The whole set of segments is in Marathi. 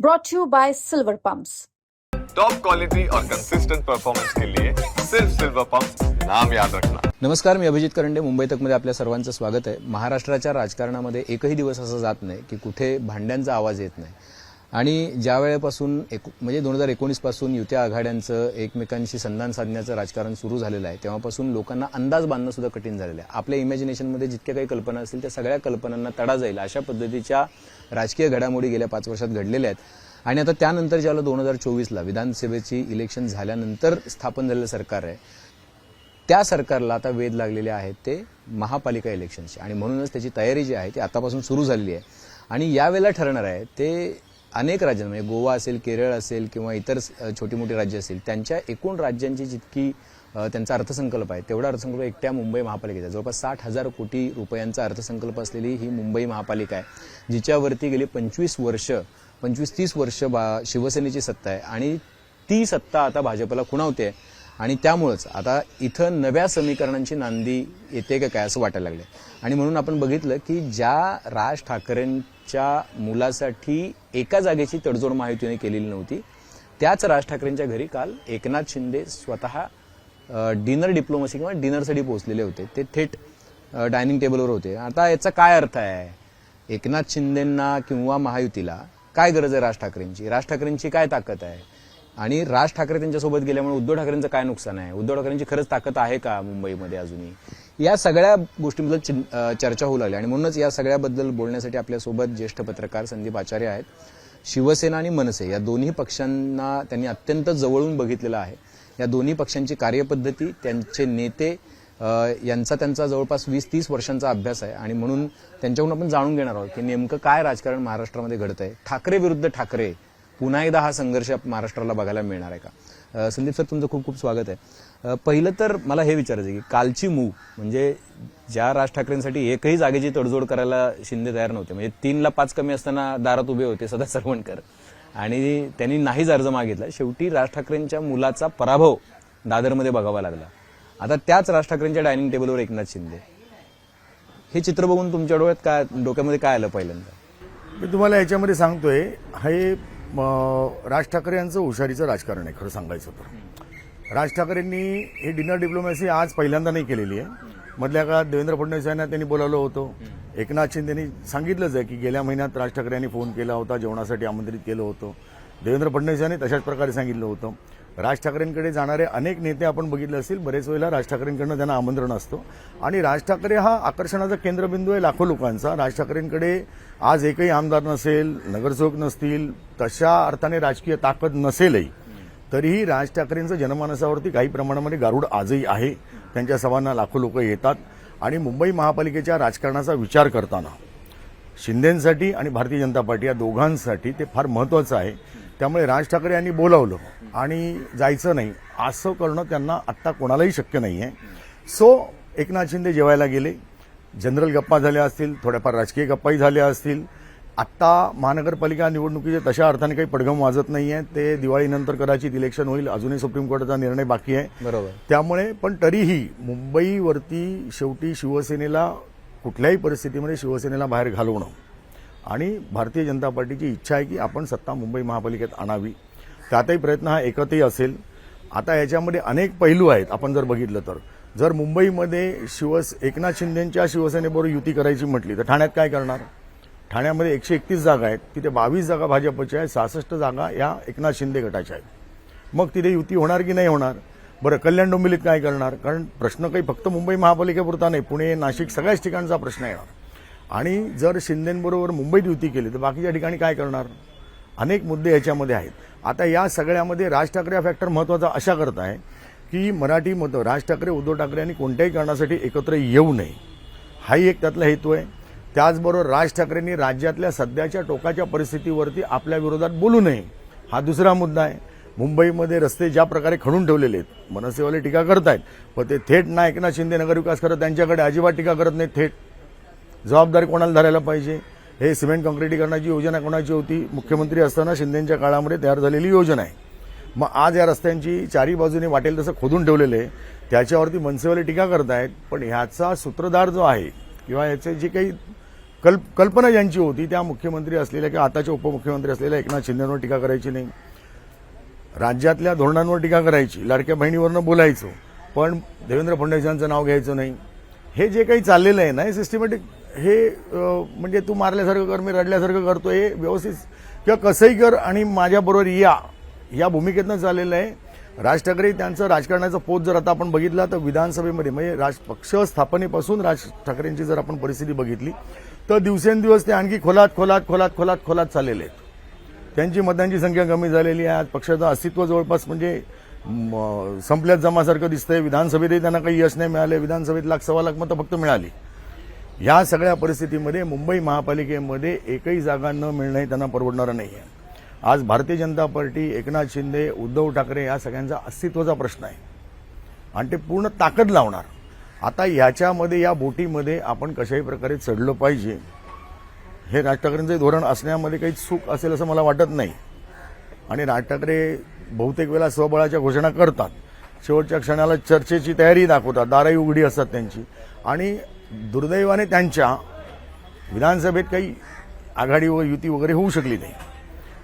brought to you by Silver Pumps. Top quality और कंसिस्टेंट परफॉर्मेंस के लिए सिर्फ सिल्वर पंप नाम याद रखना। नमस्कार, मी अभिजित करंडे, मुंबई तकमध्ये आपल्या सर्वांचं स्वागत आहे। महाराष्ट्राच्या राजकारणामध्ये एकही दिवस असा जात नाही की कुठे भांड्यांचा आवाज येत नाही आणि ज्या वेळेपासून म्हणजे 2019 पासून युत्या आघाड्यांचं एकमेकांशी संधान साधण्याचं राजकारण सुरू झालेलं आहे तेव्हापासून लोकांना अंदाज बांधणं सुद्धा कठीण झालेलं आहे। आपल्या इमॅजिनेशनमध्ये जितक्या काही कल्पना असतील त्या सगळ्या कल्पनांना तडा जाईल अशा पद्धतीच्या राजकीय घडामोडी गेल्या 5 वर्षात घडलेल्या आहेत आणि आता त्यानंतर ज्याला 2024ला विधानसभेची इलेक्शन झाल्यानंतर स्थापन झालेलं सरकार आहे त्या सरकारला आता वेध लागलेले आहेत ते महापालिका इलेक्शनचे आणि म्हणूनच त्याची तयारी जी आहे ती आतापासून सुरू झालेली आहे आणि यावेळेला ठरणार आहे ते अनेक राज्यांमध्ये गोवा असेल, केरळ असेल किंवा इतर छोटी मोठी राज्य असेल त्यांच्या एकूण राज्यांची जितकी त्यांचा अर्थसंकल्प आहे तेवढा अर्थसंकल्प एकट्या मुंबई महापालिकेचा जवळपास 60,000 कोटी रुपयांचा अर्थसंकल्प असलेली ही मुंबई महापालिका आहे जिच्यावरती गेली 25-30 वर्ष शिवसेनेची सत्ता आहे आणि ती सत्ता आता भाजपला खुणावते आणि त्यामुळेच आता इथं नव्या समीकरणांची नांदी येते का काय असं वाटायला लागले आणि म्हणून आपण बघितलं की ज्या राज ठाकरेंच्या मुलासाठी एका जागेची तडजोड महायुतीने केलेली नव्हती त्याच राज ठाकरेंच्या घरी काल एकनाथ शिंदे स्वतः डिनर डिप्लोमसी किंवा डिनरसाठी पोहोचलेले होते। ते थेट डायनिंग टेबलवर होते। आता याचा काय अर्थ आहे? एकनाथ शिंदेंना किंवा महायुतीला काय गरज आहे राज ठाकरेंची काय ताकद आहे आणि राज ठाकरे त्यांच्यासोबत गेल्यामुळे उद्धव ठाकरेंचं काय नुकसान आहे? उद्धव ठाकरेंची खरंच ताकद आहे का मुंबईमध्ये अजूनही? या सगळ्या गोष्टींबद्दल चर्चा होऊ लागली आणि म्हणूनच या सगळ्याबद्दल बोलण्यासाठी आपल्यासोबत ज्येष्ठ पत्रकार संदीप आचार्य आहेत। शिवसेना आणि मनसे या दोन्ही पक्षांना त्यांनी अत्यंत जवळून बघितलेलं आहे। या दोन्ही पक्षांची कार्यपद्धती, त्यांचे नेते यांचा त्यांचा जवळपास 20-30 वर्षांचा अभ्यास आहे आणि म्हणून त्यांच्याकडून आपण जाणून घेणार आहोत की नेमकं काय राजकारण महाराष्ट्रामध्ये घडत आहे। ठाकरे विरुद्ध ठाकरे पुन्हा एकदा हा संघर्ष महाराष्ट्राला बघायला मिळणार आहे का? संदीप सर, तुमचं खूप खूप स्वागत आहे। पहिलं तर मला हे विचारायचं की कालची मूव म्हणजे ज्या राज ठाकरेंसाठी एकही जागेची तडजोड करायला शिंदे तयार नव्हते, म्हणजे 3ला 5 कमी असताना दारात उभे होते सदा सरवणकर आणि त्यांनी नाहीच अर्ज मागितला। शेवटी राज ठाकरेंच्या मुलाचा पराभव दादरमध्ये बघावा लागला। आता त्याच राज ठाकरेंच्या डायनिंग टेबलवर एकनाथ शिंदे, हे चित्र बघून तुमच्या डोक्यामध्ये काय आलं पहिल्यांदा? मी तुम्हाला याच्यामध्ये सांगतोय, हे राज ठाकरे यांचं हुशारीचं राजकारण आहे। खरं सांगायचं तर राज ठाकरेंनी ही डिनर डिप्लोमॅसी आज पहिल्यांदा नाही केलेली आहे। मधल्या काळात देवेंद्र फडणवीस यांना त्यांनी बोलावलं होतं। एकनाथ शिंदेनी सांगितलंच आहे की गेल्या महिन्यात राज ठाकरे यांनी फोन केला होता, जेवणासाठी आमंत्रित केलं होतं। देवेंद्र फडणवीस यांनी तशाच प्रकारे सांगितलं होतं। राज ठाकरेंकडे जाणारे अनेक नेते आपण बघितले असतील, बरेच वेळेला राज ठाकरेंकडनं त्यांना आमंत्रण असतं आणि राज ठाकरे हा आकर्षणाचा केंद्रबिंदू आहे लाखो लोकांचा। राज ठाकरेंकडे आज एकही आमदार नसेल, नगरसेवक नसतील, तशा अर्थाने राजकीय ताकद नसेलही तरीही राज ठाकरेंचं जनमानसावरती काही प्रमाणामध्ये गारूड आजही आहे। त्यांच्या सभांना लाखो लोक येतात आणि मुंबई महापालिकेच्या राजकारणाचा विचार करताना शिंदेंसाठी आणि भारतीय जनता पार्टी या दोघांसाठी ते फार महत्त्वाचं आहे। त्यामुळे राज ठाकरे यांनी बोलावलं आणि जायचं नाही असं करणं त्यांना आत्ता कोणालाही शक्य नाही आहे। सो एकनाथ शिंदे जेवायला गेले, जनरल गप्पा झाल्या असतील, थोड्याफार राजकीय गप्पाही झाल्या असतील। आत्ता महानगरपालिका निवडणुकीचे तशा अर्थाने काही पडघम वाजत नाहीये, ते दिवाळीनंतर कदाचित इलेक्शन होईल, अजूनही सुप्रीम कोर्टाचा निर्णय बाकी आहे। बरोबर, त्यामुळे पण तरीही मुंबईवरती शेवटी शिवसेनेला कुठल्याही परिस्थितीमध्ये शिवसेनेला बाहेर घालवणं आणि भारतीय जनता पार्टीची इच्छा आहे की आपण सत्ता मुंबई महापालिकेत आणावी, त्यातही प्रयत्न हा एकतही असेल। आता याच्यामध्ये अनेक पैलू आहेत। आपण जर बघितलं तर जर मुंबईमध्ये एकनाथ शिंदेंच्या शिवसेनेबरोबर युती करायची म्हटली तर ठाण्यात काय करणार? ठाण्यामध्ये 131 जागा आहेत, तिथे 22 जागा भाजपच्या आहेत, 66 जागा या एकनाथ शिंदे गटाच्या आहेत। मग तिथे युती होणार की नाही होणार? बरं, कल्याण डोंबिवलीत काय करणार? कारण प्रश्न काही फक्त मुंबई महापालिकेपुरता नाही, पुणे, नाशिक सगळ्याच ठिकाणचा प्रश्न येणार आणि जर शिंदेंबरोबर मुंबईत युती केली तर बाकीच्या ठिकाणी काय करणार? अनेक मुद्दे याच्यामध्ये आहेत। आता या सगळ्यामध्ये राज ठाकरे हा फॅक्टर महत्त्वाचा अशा करत आहे की मराठी मतं राज ठाकरे उद्धव ठाकरे यांनी कोणत्याही कारणासाठी एकत्र येऊ नये, हाही एक त्यातला हेतू आहे। त्याचबरोबर राज ठाकरेंनी राज्यातल्या सध्याच्या टोकाच्या परिस्थितीवरती आपल्या विरोधात बोलू नये, हा दुसरा मुद्दा आहे। मुंबईमध्ये रस्ते ज्या प्रकारे खणून ठेवलेले आहेत, मनसेवाले टीका करतायत पण ते थेट ना एकनाथ शिंदे नगरविकास करत त्यांच्याकडे अजिबात टीका करत नाही। थेट जबाबदारी कोणाला धरायला पाहिजे? हे सिमेंट काँक्रिटीकरणाची योजना कोणाची होती? मुख्यमंत्री असताना शिंदेंच्या काळामध्ये तयार झालेली योजना आहे। मग आज या रस्त्यांची चारी बाजूने वाटेल तसं खोदून ठेवलेलं आहे, त्याच्यावरती मनसेवाले टीका करतायत, पण ह्याचा सूत्रधार जो आहे किंवा याचे जे काही कल्पना ज्यांची होती त्या मुख्यमंत्री असलेल्या किंवा आताचे उपमुख्यमंत्री असलेल्या एकनाथ शिंदेवर टीका करायची नाही, राज्यातल्या धोरणांवर टीका करायची, लाडक्या बहिणीवरनं बोलायचं, पण देवेंद्र फडणवीसांचं नाव घ्यायचं नाही. हे जे काही चाललेलं आहे ना, हे सिस्टमॅटिक, हे म्हणजे तू मारल्यासारखं कर, मी रडल्यासारखं करतो, हे व्यवस्थित किंवा कसंही कर आणि माझ्याबरोबर या भूमिकेतनं चाललेलं आहे. राज ठाकरे त्यांचं राजकारणाचा पोत जर आता आपण बघितला तर विधानसभेमध्ये म्हणजे पक्ष स्थापनेपासून राज ठाकरेंची जर आपण परिस्थिती बघितली तर दिवसेंदिवस ते आणखी खोलात चाललेले आहेत. त्यांची मतांची संख्या कमी झालेली आहे. आज पक्षाचं अस्तित्व जवळपास म्हणजे संपल्यात जमासारखं दिसतंय. विधानसभेतही त्यांना काही यश नाही मिळालं. विधानसभेत 1.25 लाख मतं फक्त मिळाली. या सगळ्या परिस्थितीमध्ये मुंबई महापालिकेमध्ये एकही जागा न मिळणंही त्यांना परवडणारं नाही आहे. आज भारतीय जनता पार्टी, एकनाथ शिंदे, उद्धव ठाकरे या सगळ्यांचा अस्तित्वाचा प्रश्न आहे आणि ते पूर्ण ताकद लावणार. आता याच्यामध्ये या बोटीमध्ये आपण कशाही प्रकारे चढलं पाहिजे हे राज ठाकरेंचे धोरण असण्यामध्ये काही चूक असेल असं मला वाटत नाही. आणि राज ठाकरे बहुतेक वेळा स्वबळाच्या घोषणा करतात, शेवटच्या क्षणाला चर्चेची तयारी दाखवतात, दारही उघडी असतात त्यांची. आणि दुर्दैवाने त्यांच्या विधानसभेत काही आघाडी व युती वगैरे होऊ शकली नाही.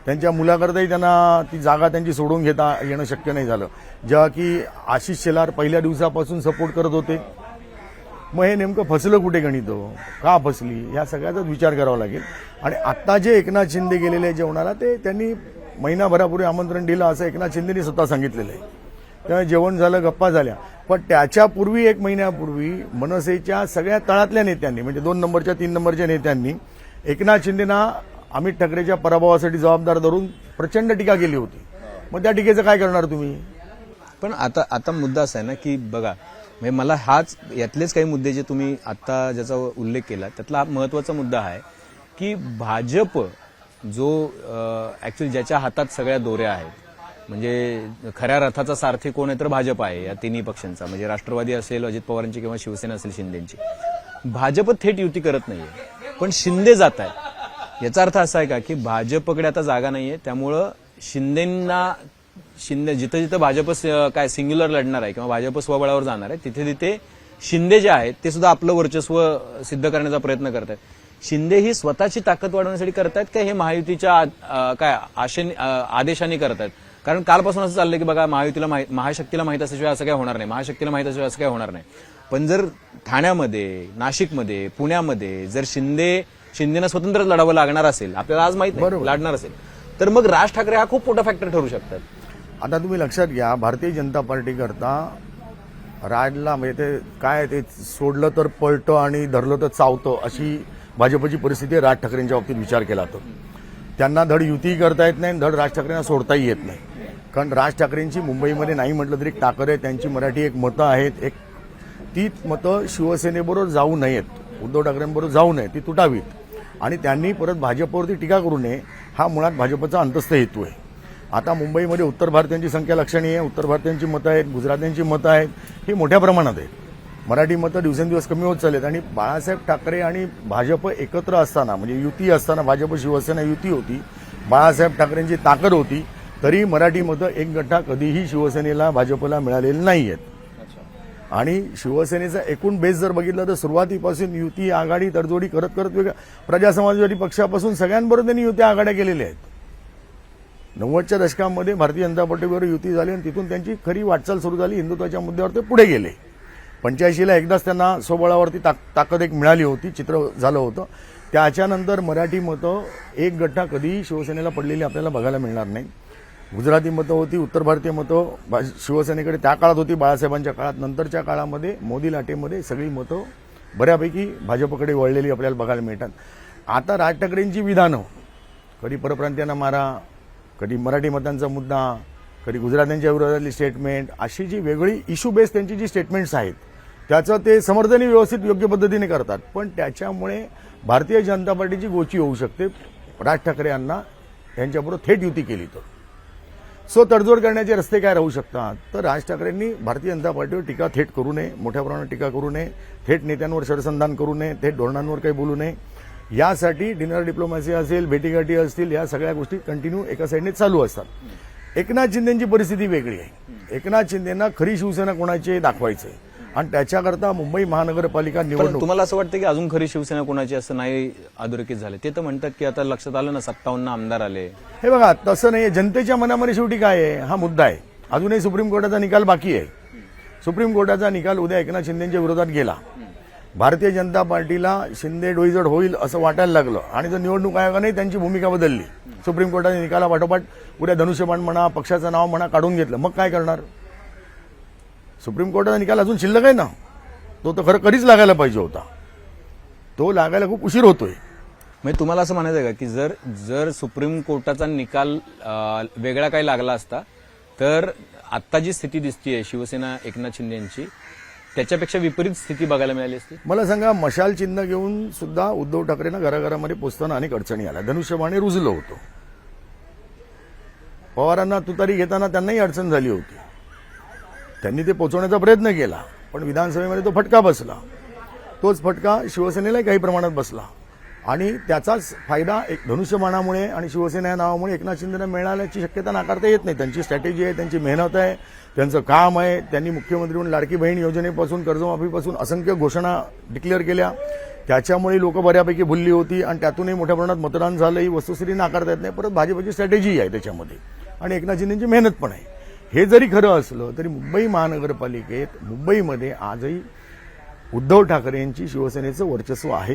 त्यांच्या मुलाकरताही त्यांना ती जागा त्यांची सोडून घेता येणं शक्य नाही झालं. जेव्हा की आशिष शेलार पहिल्या दिवसापासून सपोर्ट करत होते. मग हे नेमकं फसलं कुठे गणित, का फसली, या सगळ्याचाच विचार करावा लागेल. आणि आत्ता जे एकनाथ शिंदे गेलेले जेवणाला ते त्यांनी महिनाभरापूर्वी आमंत्रण दिलं असं एकनाथ शिंदेनी स्वतः सांगितलेलं आहे. त्यामुळे जेवण झालं, गप्पा झाल्या. पण त्याच्यापूर्वी 1 महिन्यापूर्वी मनसेच्या सगळ्या तळातल्या नेत्यांनी म्हणजे 2 नंबरच्या 3 नंबरच्या नेत्यांनी एकनाथ शिंदेना अमित ठाकरेच्या पराभवासाठी जबाबदार धरून प्रचंड टीका केली होती. मग त्या टीकेचं काय करणार तुम्ही? पण आता मुद्दा असा आहे ना की बघा, म्हणजे मला यातलेच काही मुद्दे जे तुम्ही आता ज्याचा उल्लेख केला त्यातला महत्वाचा मुद्दा आहे की भाजप जो ऍक्च्युअली ज्याच्या हातात सगळ्या दोऱ्या आहेत, म्हणजे खऱ्या रथाचा सारथी कोण आहे तर भाजप आहे या तिन्ही पक्षांचा. म्हणजे राष्ट्रवादी असेल अजित पवारांची किंवा शिवसेना असेल शिंदेची. भाजप थेट युती करत नाहीये, पण शिंदे जात आहेत. याचा अर्थ असा आहे का की भाजपकडे आता जागा नाहीये, त्यामुळं शिंदे जिथं जिथं भाजप काय सिंग्युलर लढणार आहे किंवा भाजप स्वबळावर जाणार आहे तिथे तिथे शिंदे जे आहेत ते सुद्धा आपलं वर्चस्व सिद्ध करण्याचा प्रयत्न करत आहेत. शिंदे ही स्वतःची ताकद वाढवण्यासाठी करतायत का हे महायुतीच्या आदेशाने करतायत? कारण कालपासून असं चाललंय की बघा महाशक्तीला माहित असल्याशिवाय असं काय होणार नाही, महाशक्तीला माहित असल्याशिवाय असं काय होणार नाही. पण जर ठाण्यामध्ये, नाशिकमध्ये, पुण्यामध्ये जर शिंदेना स्वतंत्र लढावं लागणार असेल, आपल्याला आज माहित नाही लढणार असेल, तर मग राज ठाकरे हा खूप मोठा फॅक्टर ठरू शकतात. आता तुम्ही लक्षात घ्या, भारतीय जनता पार्टी करता राजला म्हणजे ते काय ते सोडलं तर पळतं आणि धरलं तर चावतं अशी भाजपची परिस्थिती आहे. राज ठाकरेंच्या बाबतीत विचार केला तर त्यांना धड युती करता येत नाही, धड राज ठाकरेंना सोडताही येत नाही. कारण राज ठाकरेंची मुंबईमध्ये नाही म्हटलं तरी ताकद आहे. त्यांची मराठी एक मतं आहेत, एक ती मतं शिवसेनेबरोबर जाऊ नयेत, उद्धव ठाकरेंबरोबर जाऊ नये, ती तुटावीत. आणि त्यांनी परत भाजपवरती टीका करू नये हा मुळात भाजपचा अंतस्थ हेतू आहे. आता मुंबईमध्ये उत्तर भारतीयांची संख्या लक्षणीय आहे. उत्तर भारतीयांची मतं आहेत, गुजरात्यांची मतं आहेत, ही मोठ्या प्रमाणात आहेत. मराठी मतं दिवसेंदिवस कमी होत चाललेत. आणि बाळासाहेब ठाकरे आणि भाजप एकत्र असताना म्हणजे युती असताना भाजप शिवसेना युती होती, बाळासाहेब ठाकरेंची ताकद होती, तरी मराठी मतं एक गठ्ठा कधीही शिवसेनेला भाजपला मिळालेली नाही आहेत. आणि शिवसेनेचा एकूण बेस जर बघितला तर सुरुवातीपासून युती आघाडी तडजोडी करत करत वेगळ्या प्रजा समाजवादी पक्षापासून सगळ्यांबरोबर त्यांनी युत्या आघाड्या केलेल्या आहेत. 90च्या दशकामध्ये भारतीय जनता पार्टीबरोबर युती झाली आणि तिथून त्यांची खरी वाटचाल सुरू झाली. हिंदुत्वाच्या मुद्द्यावर ते पुढे गेले. 85ला एकदाच त्यांना स्वबळावरती ताकद एक मिळाली होती, चित्र झालं होतं. त्याच्यानंतर मराठी मतं एक गठ्ठा कधीही शिवसेनेला पडलेली आपल्याला बघायला मिळणार नाही. गुजराती मतं होती, उत्तर भारतीय मतं शिवसेनेकडे त्या काळात होती, बाळासाहेबांच्या काळात. नंतरच्या काळामध्ये मोदी लाटेमध्ये सगळी मतं बऱ्यापैकी भाजपकडे वळलेली आपल्याला बघायला मिळतात. आता राज ठाकरेंची विधानं, कधी परप्रांतीयांना मारा, कधी मराठी मतांचा मुद्दा, कधी गुजरात्यांच्या विरोधातली स्टेटमेंट, अशी जी वेगळी इश्यू बेस त्यांची जी स्टेटमेंट्स आहेत त्याचं ते समर्थनही व्यवस्थित योग्य पद्धतीने करतात. पण त्याच्यामुळे भारतीय जनता पार्टीची गोची होऊ शकते राज ठाकरे यांना यांच्याबरोबर थेट युती केली तर. सो तडजोड करण्याचे रस्ते काय राहू शकतात? तर राज ठाकरेंनी भारतीय जनता पार्टीवर टीका थेट करू नये, मोठ्या प्रमाणात टीका करू नये, थेट नेत्यांवर शरसंधान करू नये, थेट धोरणांवर काही बोलू नये. यासाठी डिनर डिप्लोमॅसी असेल, भेटीगाठी असतील, या सगळ्या गोष्टी कंटिन्यू एका साईडने चालू असतात. एकनाथ शिंदेची परिस्थिती वेगळी आहे. एकनाथ शिंदेना खरी शिवसेना कोणाची दाखवायची आहे. आणि त्याच्याकरता मुंबई महानगरपालिका पण निवडणूक तुम्हाला असं वाटतं की अजून खरी शिवसेना कोणाची असं नाही अधोरेखित झाले? ते तर म्हणतात की आता लक्षात आलं ना 57 आमदार आले. हे बघा, तसं नाही. जनतेच्या मनामध्ये शेवटी काय आहे हा मुद्दा आहे. अजूनही सुप्रीम कोर्टाचा निकाल बाकी आहे. सुप्रीम कोर्टाचा निकाल उद्या एकनाथ शिंदेच्या विरोधात गेला. भारतीय जनता पार्टीला शिंदे डोईजड होईल असं वाटायला लागलं आणि जर निवडणूक आयोगाने त्यांची भूमिका बदलली, सुप्रीम कोर्टाच्या निकालापाठोपाठ उद्या धनुष्यबाण म्हणा, पक्षाचं नाव म्हणा काढून घेतलं, मग काय करणार? सुप्रीम कोर्टाचा निकाल अजून शिल्लक आहे ना, तो तर खरं कधीच लागायला पाहिजे होता. तो लागायला खूप उशीर होतोय. म्हणजे तुम्हाला असं म्हणायचं आहे का की जर सुप्रीम कोर्टाचा निकाल वेगळा काही लागला असता तर आता जी स्थिती दिसतीये शिवसेना एकनाथ शिंदे यांची त्याच्यापेक्षा विपरीत स्थिती बघायला मिळाली असती? मला सांगा, मशाल चिन्ह घेऊन सुद्धा उद्धव ठाकरेंना घराघरामध्ये पोचताना अनेक अडचणी आल्या. धनुष्यबाणे रुजलं होतं. पवारांना तुतारी घेताना त्यांनाही अडचण झाली होती. त्यांनी ते पोचवण्याचा प्रयत्न केला, पण विधानसभेमध्ये तो फटका बसला. तोच फटका शिवसेनेलाही काही प्रमाणात बसला आणि त्याचाच फायदा एक धनुष्यबाणामुळे आणि शिवसेना या नावामुळे एकनाथ शिंदेना मिळाल्याची शक्यता नाकारता येत नाही. त्यांची स्ट्रॅटेजी आहे, त्यांची मेहनत आहे, त्यांचं काम आहे. त्यांनी मुख्यमंत्री म्हणून लाडकी बहीण योजनेपासून कर्जमाफीपासून असंख्य घोषणा डिक्लेअर केल्या. त्याच्यामुळे लोक बऱ्यापैकी भुलली होती आणि त्यातूनही मोठ्या प्रमाणात मतदान झालं. ही वस्तुस्थिती नाकारता येत नाही. परत भाजपची स्ट्रॅटेजी आहे त्याच्यामध्ये आणि एकनाथ शिंदेची मेहनत पण आहे. हे जरी खरं असलं तरी मुंबई महानगरपालिकेत मुंबईमध्ये आजही उद्धव ठाकरे यांची शिवसेनेचं वर्चस्व आहे.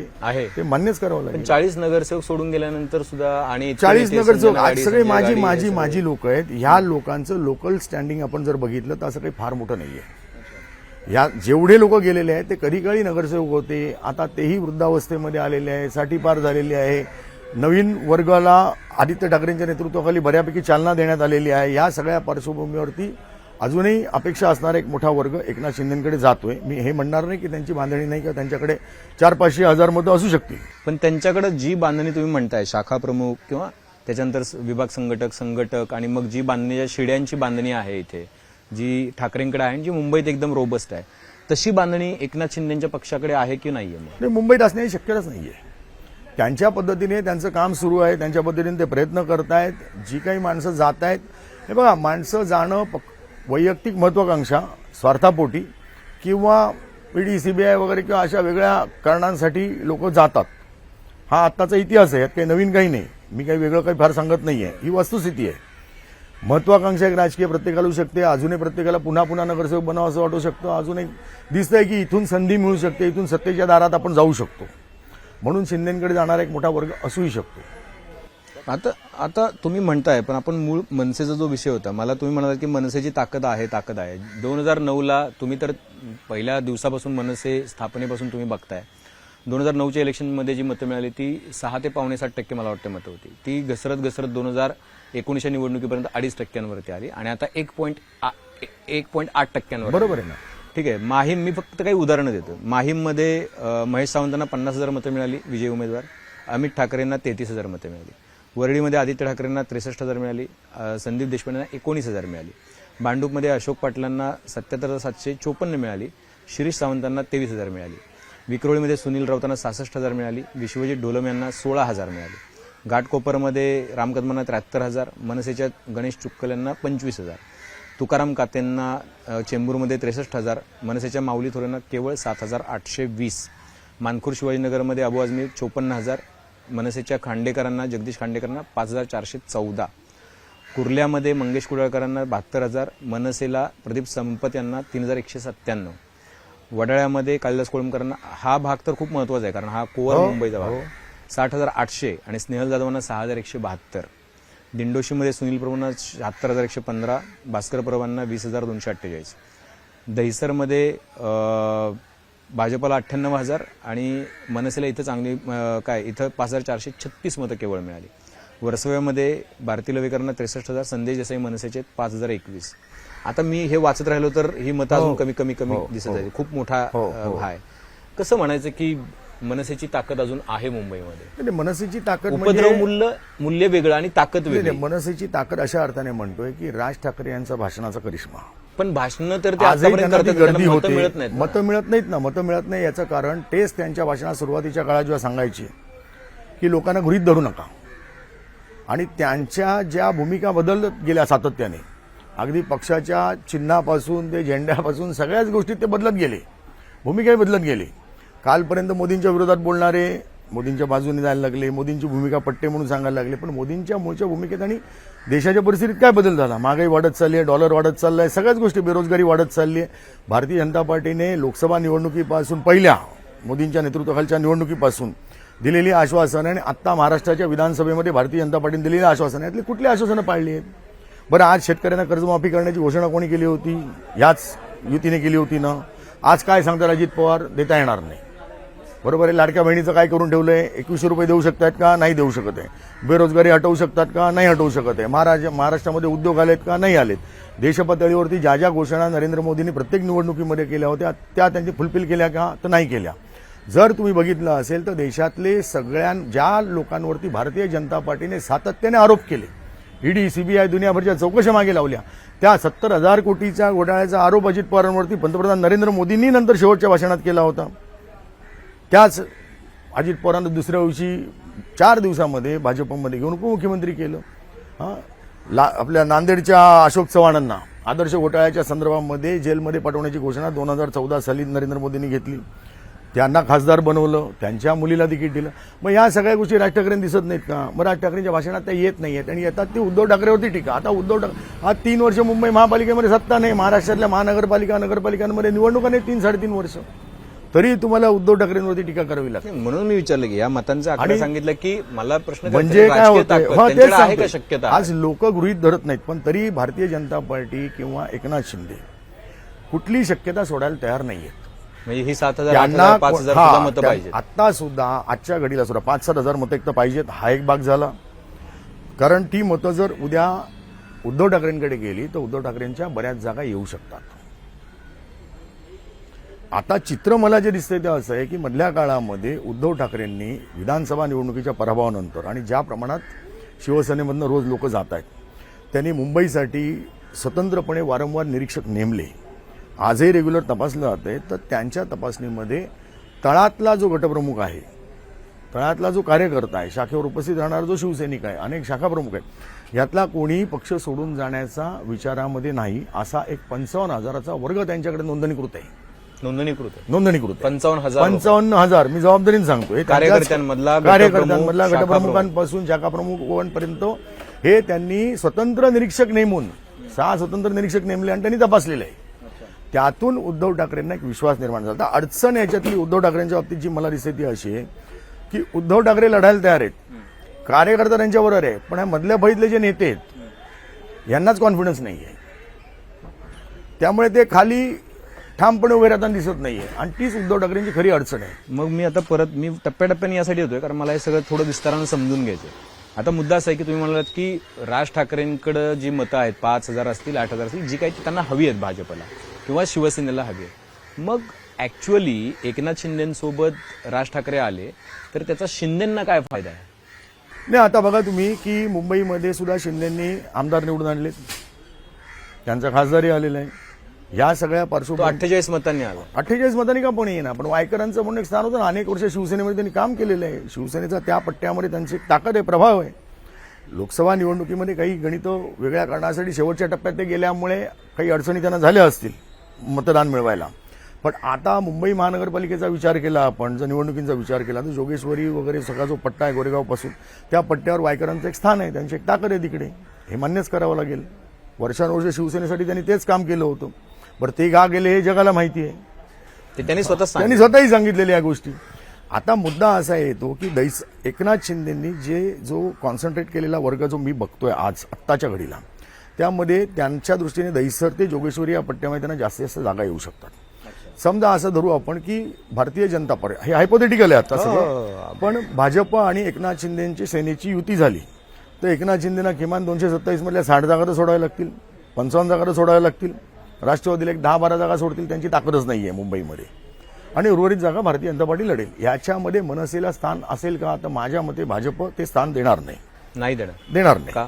ते मान्यच करावं लागेल. 40 नगरसेवक सोडून गेल्यानंतर सुद्धा आणि 40 नगरसेवक आज सगळे माझी लोक आहेत. ह्या लोकांचं लोकल स्टँडिंग आपण जर बघितलं तर असं काही फार मोठं नाहीये. या जेवढे लोक गेलेले आहेत ते कधी काळी नगरसेवक होते, आता तेही वृद्धावस्थेमध्ये आलेले आहे, 60 पार झालेली आहे. नवीन वर्गाला आदित्य ठाकरेंच्या नेतृत्वाखाली बऱ्यापैकी चालना देण्यात आलेली आहे. या सगळ्या पार्श्वभूमीवरती अजूनही अपेक्षा असणारा एक मोठा वर्ग एकनाथ शिंदेकडे जातोय. मी हे म्हणणार नाही की त्यांची बांधणी नाही किंवा त्यांच्याकडे 400-500 हजार मतं असू शकतील, पण त्यांच्याकडे जी बांधणी तुम्ही म्हणताय शाखा प्रमुख किंवा त्याच्यानंतर विभाग संघटक आणि मग जी बांधणी शिड्यांची बांधणी आहे इथे जी ठाकरेंकडे आहे जी मुंबईत एकदम रोबस्ट आहे, तशी बांधणी एकनाथ शिंदेच्या पक्षाकडे आहे की नाहीये? मुंबईत असण्याची शक्यताच नाहीये. त्यांच्या पद्धतीने त्यांचं काम सुरू आहे, त्यांच्या पद्धतीने ते प्रयत्न करतायत. जी काही माणसं जात आहेत, हे बघा, माणसं जाणं वैयक्तिक महत्वाकांक्षा स्वार्थापोटी किंवा ईडी सीबीआय वगैरे किंवा अशा वेगळ्या कारणांसाठी लोक जातात. हा आत्ताचा इतिहास आहे, यात काही नवीन काही नाही. मी काही वेगळं काही फार सांगत नाहीये, ही वस्तुस्थिती आहे. महत्वाकांक्षा एक राजकीय प्रत्येकाला होऊ शकते. अजूनही प्रत्येकाला पुन्हा नगरसेवक बनावं असं वाटू शकतं. अजून एक दिसतंय की इथून संधी मिळू शकते, इथून सत्तेच्या दारात आपण जाऊ शकतो, म्हणून शिंदेकडे जाणारा एक मोठा वर्ग असूही शकतो. आता तुम्ही म्हणताय, पण आपण मूळ मनसेचा जो विषय होता, मला तुम्ही म्हणालात की मनसेची ताकद आहे. 2009ला तुम्ही तर पहिल्या दिवसापासून मनसे स्थापनेपासून तुम्ही बघताय. 2009च्या इलेक्शनमध्ये जी मतं मिळाली ती 6 ते 7.5% मला वाटतं मतं होती. ती घसरत 2019च्या निवडणुकीपर्यंत 2.5% आली आणि आता 1.8%. बरोबर आहे ना? ठीक आहे. माहीम, मी फक्त काही उदाहरणं देतो. माहीममध्ये महेश सावंतांना 50,000 मतं मिळाली, विजयी उमेदवार. अमित ठाकरेंना 33,000 मतं मिळाली. वरळीमध्ये आदित्य ठाकरेंना 63,000 मिळाली. संदीप देशपांडेंना 19,000 मिळाली. भांडूपमध्ये अशोक पाटलांना 77,754 मिळाली. शिरीष सावंतांना 23,000 मिळाली. विक्रोळीमध्ये सुनील राऊतांना 66,000 मिळाली. विश्वजित ढोलम यांना 16,000 मिळाली. घाटकोपरमध्ये रामकदमांना 73,000. मनसेच्या गणेश चुक्कल यांना 25,000. तुकाराम कातेंना चेंबूरमध्ये 63,000. मनसेच्या माऊली थोरेंना केवळ 7,820. मानखूर शिवाजीनगरमध्ये अबू आझमी 54,000. मनसेच्या खांडेकरांना, जगदीश खांडेकरांना 5,414. कुर्ल्यामध्ये मंगेश कुडाळकरांना 72,000. मनसेला प्रदीप संपत यांना 3,197. वडाळ्यामध्ये कालिदास कोळंबकरांना, हा भाग तर खूप महत्वाचा आहे कारण हा कोअर मुंबईचा भाग, 60,800 आणि स्नेहल जाधवांना 6,172. दिंडोशीमध्ये सुनील प्रभूंना 76,115. भास्कर प्रभांना 20,248. दहिसरमध्ये भाजपला 98,000 आणि मनसेला इथं चांगली इथं 5,436 मतं केवळ मिळाली. वर्सव्यामध्ये भारती लवेकरांना 63,000. संदेश देसाई मनसेचे 5,021. आता मी हे वाचत राहिलो तर ही मतं अजून कमी दिसत आहे. खूप मोठा आहे. कसं म्हणायचं की मनसेची ताकद अजून आहे मुंबईमध्ये? मनसेची ताकद उपद्रव मूल्य वेगळं आणि ताकद वेगळी. मनसेची ताकद अशा अर्थाने म्हणतोय की राज ठाकरे यांचा भाषणाचा करिश्मा. पण भाषणं तर ते गर्दी होते, मिळत नाहीत. मतं मिळत नाही. याचं कारण तेच त्यांच्या भाषणात सुरुवातीच्या काळात जेव्हा सांगायची की लोकांना गृहीत धरू नका आणि त्यांच्या ज्या भूमिका बदलत गेल्या सातत्याने, अगदी पक्षाच्या चिन्हापासून ते झेंड्यापासून सगळ्याच गोष्टीत ते बदलत गेले, भूमिकाही बदलत गेली. कालपर्यंत मोदींच्या विरोधात बोलणारे मोदींच्या बाजूने जायला लागले, मोदींची भूमिका पट्टे म्हणून सांगायला लागले. पण मोदींच्या मूळच्या भूमिकेत आणि देशाच्या परिस्थितीत काय बदल झाला? महागाई वाढत चालली आहे, डॉलर वाढत चालला आहे, सगळ्याच गोष्टी, बेरोजगारी वाढत चालली आहे. भारतीय जनता पार्टीने लोकसभा निवडणुकीपासून पहिल्या मोदींच्या नेतृत्वाखालच्या निवडणुकीपासून दिलेली आश्वासनं आणि आत्ता महाराष्ट्राच्या विधानसभेमध्ये भारतीय जनता पार्टीने दिलेली आश्वासनं, यातली कुठली आश्वासनं पाळली आहेत? बरं, आज शेतकऱ्यांना कर्जमाफी करण्याची घोषणा कोणी केली होती? याच युतीने केली होती ना. आज काय सांगतात अजित पवार? देता येणार नाही. बरोबर आहे. लाडक्या बहिणीचं काय करून ठेवलंय? 2100 रुपये देऊ शकतात का? नाही देऊ शकत आहे. बेरोजगारी हटवू शकतात का? नाही हटवू शकत आहे. महाराष्ट्रामध्ये उद्योग आलेत का? नाही आलेत. देशपातळीवरती ज्या ज्या घोषणा नरेंद्र मोदींनी प्रत्येक निवडणुकीमध्ये केल्या होत्या त्या त्यांनी फुलफिल केल्या का? तर नाही केल्या. जर तुम्ही बघितलं असेल तर देशातले ज्या लोकांवरती भारतीय जनता पार्टीने सातत्याने आरोप केले, ईडी, सीबीआय दुनियाभरच्या चौकशा मागे लावल्या, त्या 70,000 कोटीच्या घोटाळ्याचा आरोप अजित पवारांवरती पंतप्रधान नरेंद्र मोदींनी नंतर शेवटच्या भाषणात केला होता. त्याच अजित पवारांना दुसऱ्या दिवशी 4 दिवसामध्ये भाजपमध्ये घेऊन उपमुख्यमंत्री केलं. आपल्या नांदेडच्या अशोक चव्हाणांना आदर्श घोटाळ्याच्या संदर्भामध्ये जेलमध्ये पाठवण्याची घोषणा 2014 साली नरेंद्र मोदींनी घेतली. त्यांना खासदार बनवलं, त्यांच्या मुलीला तिकीट दिलं. मग या सगळ्या गोष्टी राज ठाकरेंना दिसत नाहीत का? मग राज ठाकरेंच्या भाषणात त्या येत नाही आहेत आणि येतात ते उद्धव ठाकरेवरती टीका. आता उद्धव ठाकरे आज 3 वर्ष मुंबई महापालिकेमध्ये सत्ता नाही, महाराष्ट्रातल्या महानगरपालिका नगरपालिकांमध्ये निवडणुका नाही 3-3.5 वर्ष, तरी तुम्हाला उद्धव ठाकरेंवरती टीका करावी लागते. म्हणून मी विचारलं की या मतांचा आकडा सांगितलं की मला प्रश्न म्हणजे काय होतं आहे का शक्यता? आज लोक गृहीत धरत नाहीत, पण तरी भारतीय जनता पार्टी किंवा एकनाथ शिंदे कुठली शक्यता सोडायला तयार नाहीयेत. म्हणजे ही 7,000 5,000 मतं पाहिजे. आता सुद्धा आजच्या घडीला सुद्धा 5-7 मतं एक तर पाहिजेत, हा एक भाग झाला. कारण ती मतं जर उद्या उद्धव ठाकरेंकडे गेली तर उद्धव ठाकरेंच्या बऱ्याच जागा येऊ शकतात. आता चित्र मला जे दिसतंय ते असं आहे की मधल्या काळामध्ये उद्धव ठाकरेंनी विधानसभा निवडणुकीच्या पराभवानंतर आणि ज्या प्रमाणात शिवसेनेमधनं रोज लोक जात आहेत, त्यांनी मुंबईसाठी स्वतंत्रपणे वारंवार निरीक्षक नेमले. आजही रेग्युलर तपासलं जाते. तर त्यांच्या तपासणीमध्ये तळातला जो गटप्रमुख आहे, तळातला जो कार्यकर्ता आहे, शाखेवर उपस्थित राहणारा जो शिवसैनिक आहे, अनेक शाखा प्रमुख आहेत, यातला कोणीही पक्ष सोडून जाण्याचा विचारामध्ये नाही, असा एक 55,000चा वर्ग त्यांच्याकडे नोंदणीकृत आहे. नोंदणीकृत 55,000 मी जबाबदारीने सांगतोय. कार्यकर्त्यांमधला गटप्रमुखांपासून शाखा प्रमुखांपर्यंत हे त्यांनी स्वतंत्र निरीक्षक नेमून 6 स्वतंत्र निरीक्षक नेमले आणि त्यांनी तपासलेले आहे. त्यातून उद्धव ठाकरेंना एक विश्वास निर्माण झाला. अडचण याच्यातली उद्धव ठाकरेंच्या बाबतीत जी मला दिसते ती अशी आहे की उद्धव ठाकरे लढायला तयार आहेत, कार्यकर्ता त्यांच्याबरोबर आहे, पण या मधल्या फळीतले जे नेते आहेत यांनाच कॉन्फिडन्स नाही आहे. त्यामुळे ते खाली ठामपणे उभे राहताना दिसत नाहीये आणि तीच उद्धव ठाकरेंची खरी अडचण आहे. मग मी आता मी टप्प्याटप्प्याने यासाठी होतोय कारण मला हे सगळं थोडं विस्तारानं समजून घ्यायचं. आता मुद्दा असा आहे की तुम्ही म्हणालात की राज ठाकरेंकडे जी मतं आहेत 5,000 असतील 8,000 असतील, जी काही त्यांना हवी आहेत भाजपला किंवा शिवसेनेला हवी आहे, मग ऍक्च्युअली एकनाथ शिंदेसोबत राज ठाकरे आले तर त्याचा शिंदेंना काय फायदा आहे? नाही, आता बघा तुम्ही की मुंबईमध्ये सुद्धा शिंदेंनी आमदार निवडून आणले, त्यांचा खासदारी आलेला आहे. या सगळ्या पार्श्वभूमी 48 मतांनी आला. 48 मतांनी का पण येईना, पण वायकरांचं म्हणून एक स्थान होतं ना. अनेक वर्ष शिवसेनेमध्ये त्यांनी काम केलेलं आहे. शिवसेनेचा त्या पट्ट्यामध्ये त्यांची ताकद आहे, प्रभाव आहे. लोकसभा निवडणुकीमध्ये काही गणितं वेगळ्या कारणासाठी शेवटच्या टप्प्यात ते गेल्यामुळे काही अडचणी त्यांना झाल्या असतील मतदान मिळवायला. पण आता मुंबई महानगरपालिकेचा विचार केला आपण, जर निवडणुकीचा विचार केला तर जोगेश्वरी वगैरे सगळा जो पट्टा आहे गोरेगावपासून, त्या पट्ट्यावर वायकरांचं एक स्थान आहे, त्यांची एक ताकद आहे तिकडे, हे मान्यच करावं लागेल. वर्षानुवर्ष शिवसेनेसाठी त्यांनी तेच काम केलं होतं. बरं, ते का गेले हे जगाला माहिती आहे, ते त्यांनी स्वतःही सांगितलेल्या या गोष्टी. आता मुद्दा असा येतो की एकनाथ शिंदेंनी जो कॉन्सन्ट्रेट केलेला वर्ग जो मी बघतोय आज आत्ताच्या घडीला, त्यामध्ये त्यांच्या दृष्टीने दहिसर ते जोगेश्वरी या पट्ट्यामध्ये त्यांना जास्तीत जास्त जागा येऊ शकतात. समजा असं धरू आपण की भारतीय जनता पार्टी, हे हायपोथेटिकल आहे आता सगळं, पण भाजप आणि एकनाथ शिंदेची सेनेची युती झाली तर एकनाथ शिंदेना किमान 227 मधल्या 60 जागा तर सोडाव्या लागतील, 55 जागा तर सोडाव्या लागतील. राष्ट्रवादीला एक 10-12 जागा सोडतील, त्यांची ताकदच नाहीये मुंबईमध्ये, आणि उर्वरित जागा भारतीय जनता पार्टी लढेल. याच्यामध्ये मनसेला स्थान असेल का? तर माझ्या मते भाजप ते स्थान देणार नाही. का?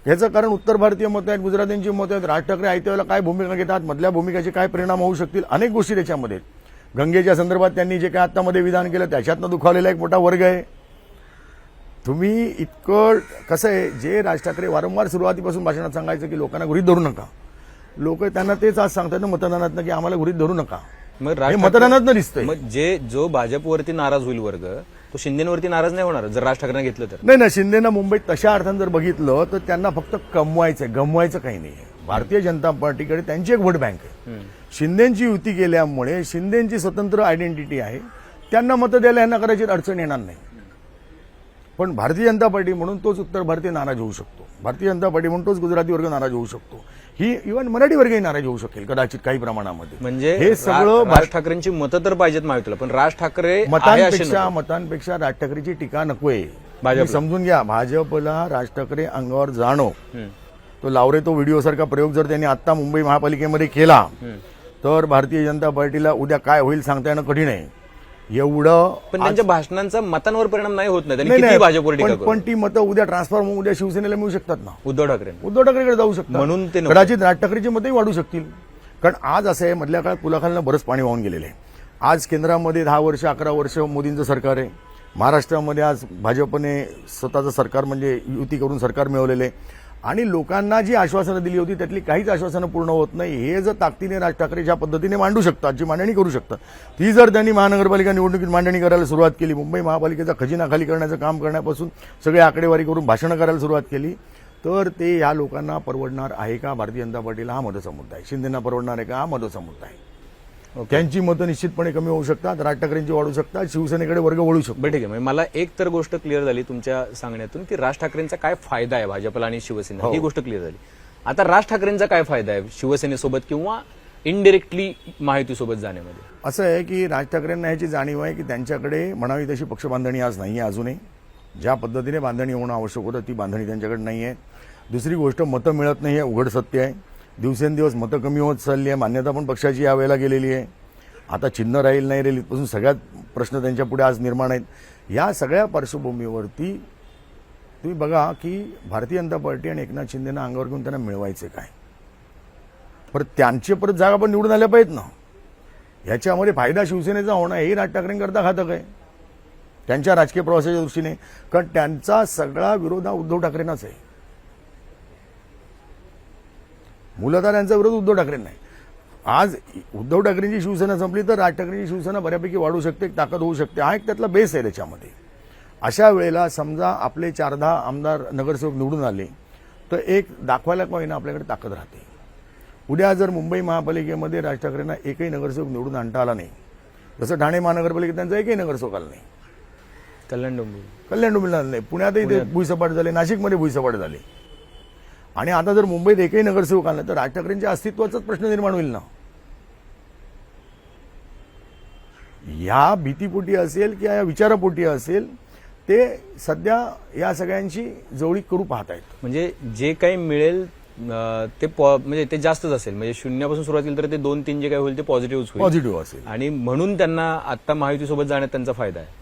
याचं कारण उत्तर भारतीय मतं आहेत, गुजरातींची मतं आहेत. राज ठाकरे आयत्याला काय भूमिका घेतात, मधल्या भूमिकाचे काय परिणाम होऊ शकतील, अनेक गोष्टी त्याच्यामध्ये. गंगेच्या संदर्भात त्यांनी जे काय आत्तामध्ये विधान केलं त्याच्यातनं दुखावलेला एक मोठा वर्ग आहे. तुम्ही इतकं कसं आहे, जे राज ठाकरे वारंवार सुरुवातीपासून भाषणात सांगायचं की लोकांना गृहीत धरू नका, लोक त्यांना तेच आज सांगतात ना मतदानातनं की आम्हाला गृहीत धरू नका. मग हे राज मतदानातनं दिसतंय. मग जो भाजपवरती नाराज होईल वर्ग तो शिंदेवरती नाराज नाही होणार जर राज ठाकरेंना घेतलं तर. नाही ना, शिंदेना मुंबईत तशा अर्थानं जर बघितलं तर त्यांना फक्त कमवायचंय, गमवायचं काही नाही. भारतीय जनता पार्टीकडे त्यांची एक व्होट बँक आहे. शिंदेची युती केल्यामुळे शिंदेची स्वतंत्र आयडेंटिटी आहे, त्यांना मतं द्यायला यांना कदाचित अडचण येणार नाही. पण भारतीय जनता पार्टी म्हणून तोच उत्तर भारतीय नाराज होऊ शकतो, भारतीय जनता पार्टी म्हणून तोच गुजराती वर्ग नाराज होऊ शकतो, ही इव्हन मराठी वर्गही नाराज होऊ शकेल कदाचित काही प्रमाणामध्ये. म्हणजे हे सगळं राज ठाकरेंची मतं तर पाहिजेत महायुतीला, पण राज ठाकरे आहे असे नको. मतांपेक्षा राज ठाकरेची टीका नकोय. भाजपला. तुम्ही समजून घ्या, भाजपला राज ठाकरे अंगावर जाणो. तो लावरे तो व्हिडिओ सारखा प्रयोग जर त्यांनी आता मुंबई महापालिकेमध्ये केला तर भारतीय जनता पार्टीला उद्या काय होईल सांगता येणं कठीण आहे. एवढं पण त्यांच्या भाषणांचा मतांवर परिणाम नाही होत नाही. त्यांनी किती भाजपवर टीका करू. पण ती मतं उद्या ट्रान्सफर होऊन उद्या शिवसेनेला मिळू शकतात ना, उद्धव ठाकरे ठाकरेकडे जाऊ शकतात. म्हणून ते नको. कदाचित राज ठाकरेची मतंही वाढू शकतील. कारण आज असं आहे, मधल्या काळात पुलाखालनं बरंच पाणी वाहून गेलेलं आहे. आज केंद्रामध्ये 10 वर्ष 11 वर्ष मोदींचं सरकार आहे. महाराष्ट्रामध्ये आज भाजपने स्वतःचं सरकार म्हणजे युती करून सरकार मिळवलेलं आहे. आणि लोकांना जी आश्वासनं दिली होती त्यातली काहीच आश्वासनं पूर्ण होत नाही. हे जर ताकदीने राज ठाकरे ज्या पद्धतीने मांडू शकतात, जी मांडणी करू शकतात, ती जर त्यांनी महानगरपालिका निवडणुकीत मांडणी करायला सुरुवात केली, मुंबई महापालिकेचा खजिना खाली करण्याचं काम करण्यापासून सगळे आकडेवारी करून भाषणं करायला सुरुवात केली तर ते या लोकांना परवडणार आहे का? भारतीय जनता पार्टीला हा महत्त्वाचा मुद्दा आहे. शिंदेना परवडणार आहे का? हा महत्त्वाचा मुद्दा आहे. त्यांची मतं निश्चितपणे कमी होऊ शकतात, राज ठाकरेंची वाढू शकतात, शिवसेनेकडे वर्ग वळू शकतो. बरं ठीक आहे. मला एक तर गोष्ट क्लिअर झाली तुमच्या सांगण्यातून की राज ठाकरेंचा काय फायदा आहे भाजपला आणि शिवसेनेला, ही गोष्ट क्लिअर झाली. आता राज ठाकरेंचा काय फायदा आहे शिवसेनेसोबत किंवा इनडिरेक्टली महायुतीसोबत जाण्यामध्ये? असं आहे की राज ठाकरेंना ह्याची जाणीव आहे की त्यांच्याकडे म्हणावी तशी पक्ष बांधणी आज नाही आहे. अजूनही ज्या पद्धतीने बांधणी होणं आवश्यक होतं ती बांधणी त्यांच्याकडे नाही आहे. दुसरी गोष्ट, मतं मिळत नाही, हे उघड सत्य आहे. दिवसेंदिवस मतं कमी होत चालली आहे. मान्यता पण पक्षाची यावेळेला गेलेली आहे. आता चिन्ह राहील नाही राहील इथपासून सगळ्यात प्रश्न त्यांच्या पुढे आज निर्माण आहेत. या सगळ्या पार्श्वभूमीवरती तुम्ही बघा की भारतीय जनता पार्टी आणि एकनाथ शिंदेना अंगावर घेऊन त्यांना मिळवायचे काय? परत त्यांचे परत जागा पण निवडून आल्या पाहिजेत ना. याच्यामध्ये फायदा शिवसेनेचा होणं हेही राज ठाकरेंकरता घातक आहे त्यांच्या राजकीय प्रवासाच्या दृष्टीने. कारण त्यांचा सगळा विरोध हा उद्धव ठाकरेंनाच आहे. मूलतः त्यांचा विरोध उद्धव ठाकरेंना आहे. आज उद्धव ठाकरेंची शिवसेना संपली तर राज ठाकरेंची शिवसेना बऱ्यापैकी वाढू शकते, ताकद होऊ शकते. हा एक त्यातला बेस आहे त्याच्यामध्ये. अशा वेळेला समजा आपले 4-10 आमदार नगरसेवक निवडून आले तर एक दाखवायला का होईना आपल्याकडे ताकद राहते. उद्या जर मुंबई महापालिकेमध्ये राज ठाकरेंना एकही नगरसेवक निवडून आणता आला नाही, जसं ठाणे महानगरपालिकेत त्यांचा एकही नगरसेवक आला नाही, कल्याण डोंबिवलीला नाही, पुण्यातही ते भुईसपाट झाले, नाशिकमध्ये भुईसपाट झाले, आणि आता जर मुंबईत एकही नगरसेवक आला तर राज ठाकरेंच्या अस्तित्वाचाच प्रश्न निर्माण होईल ना. या भीतीपोटी असेल किंवा या विचारापोटी असेल, ते सध्या या सगळ्यांची जवळीक करू पाहत आहेत. म्हणजे जे काही मिळेल ते म्हणजे ते जास्तच असेल. म्हणजे शून्यापासून सुरुवात केली तर ते 2-3 जे काही होईल ते पॉझिटिव्ह असेल आणि म्हणून त्यांना आता महायुतीसोबत जाण्यात त्यांचा फायदा आहे.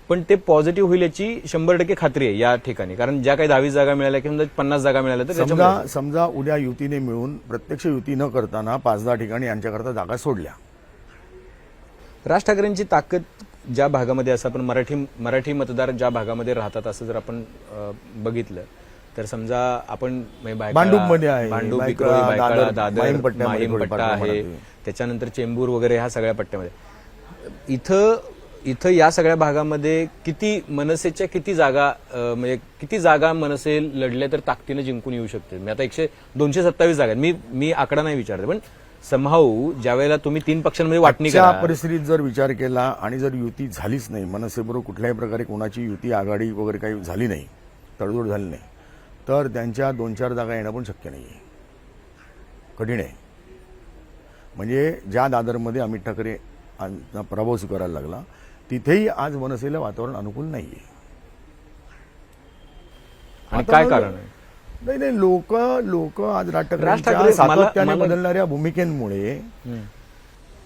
पण ते पॉझिटिव्ह होईल याची 100% खात्री आहे या ठिकाणी. कारण ज्या काही 20 जागा मिळाल्या किंवा 50 जागा मिळाल्या तर समजा उद्या युतीने मिळून प्रत्यक्ष युती न करताना 5-10 ठिकाणी यांच्याकरता जागा सोडल्या. राज ठाकरेंची ताकद ज्या भागामध्ये असं आपण मराठी मतदार ज्या भागामध्ये राहतात असं जर आपण बघितलं तर समजा आपण भांडूपमध्ये आहे, भांडूप, विक्रोळी, बायकाळा, दादर, माहीम पट्टा आहे, त्याच्यानंतर चेंबूर वगैरे ह्या सगळ्या पट्ट्यामध्ये इथं या सगळ्या भागामध्ये मनसेच्या किती जागा मनसे लढले तर ताकदीने जिंकून येऊ शकते? मी आता 227 जागा मी आकडा नाही विचारते, पण समहाऊ ज्या वेळेला तुम्ही 3 पक्षांमध्ये वाटणी करा, परिस्थितीत जर विचार केला आणि जर युती झालीच नाही, मनसेबरोबर कुठल्याही प्रकारे कोणाची युती आघाडी वगैरे काही झाली नाही, तडजोड झाली नाही, तर त्यांच्या 2-4 जागा येणं पण शक्य नाही आहे, कठीण आहे. म्हणजे ज्या दादरमध्ये अमित ठाकरे प्रभाव स्वीकारायला लागला तिथेही आज मनसेला वातावरण अनुकूल नाहीये. आणि काय कारण आहे? नाही, लोक आज राज ठाकरे सातत्याने बदलणाऱ्या भूमिकेमुळे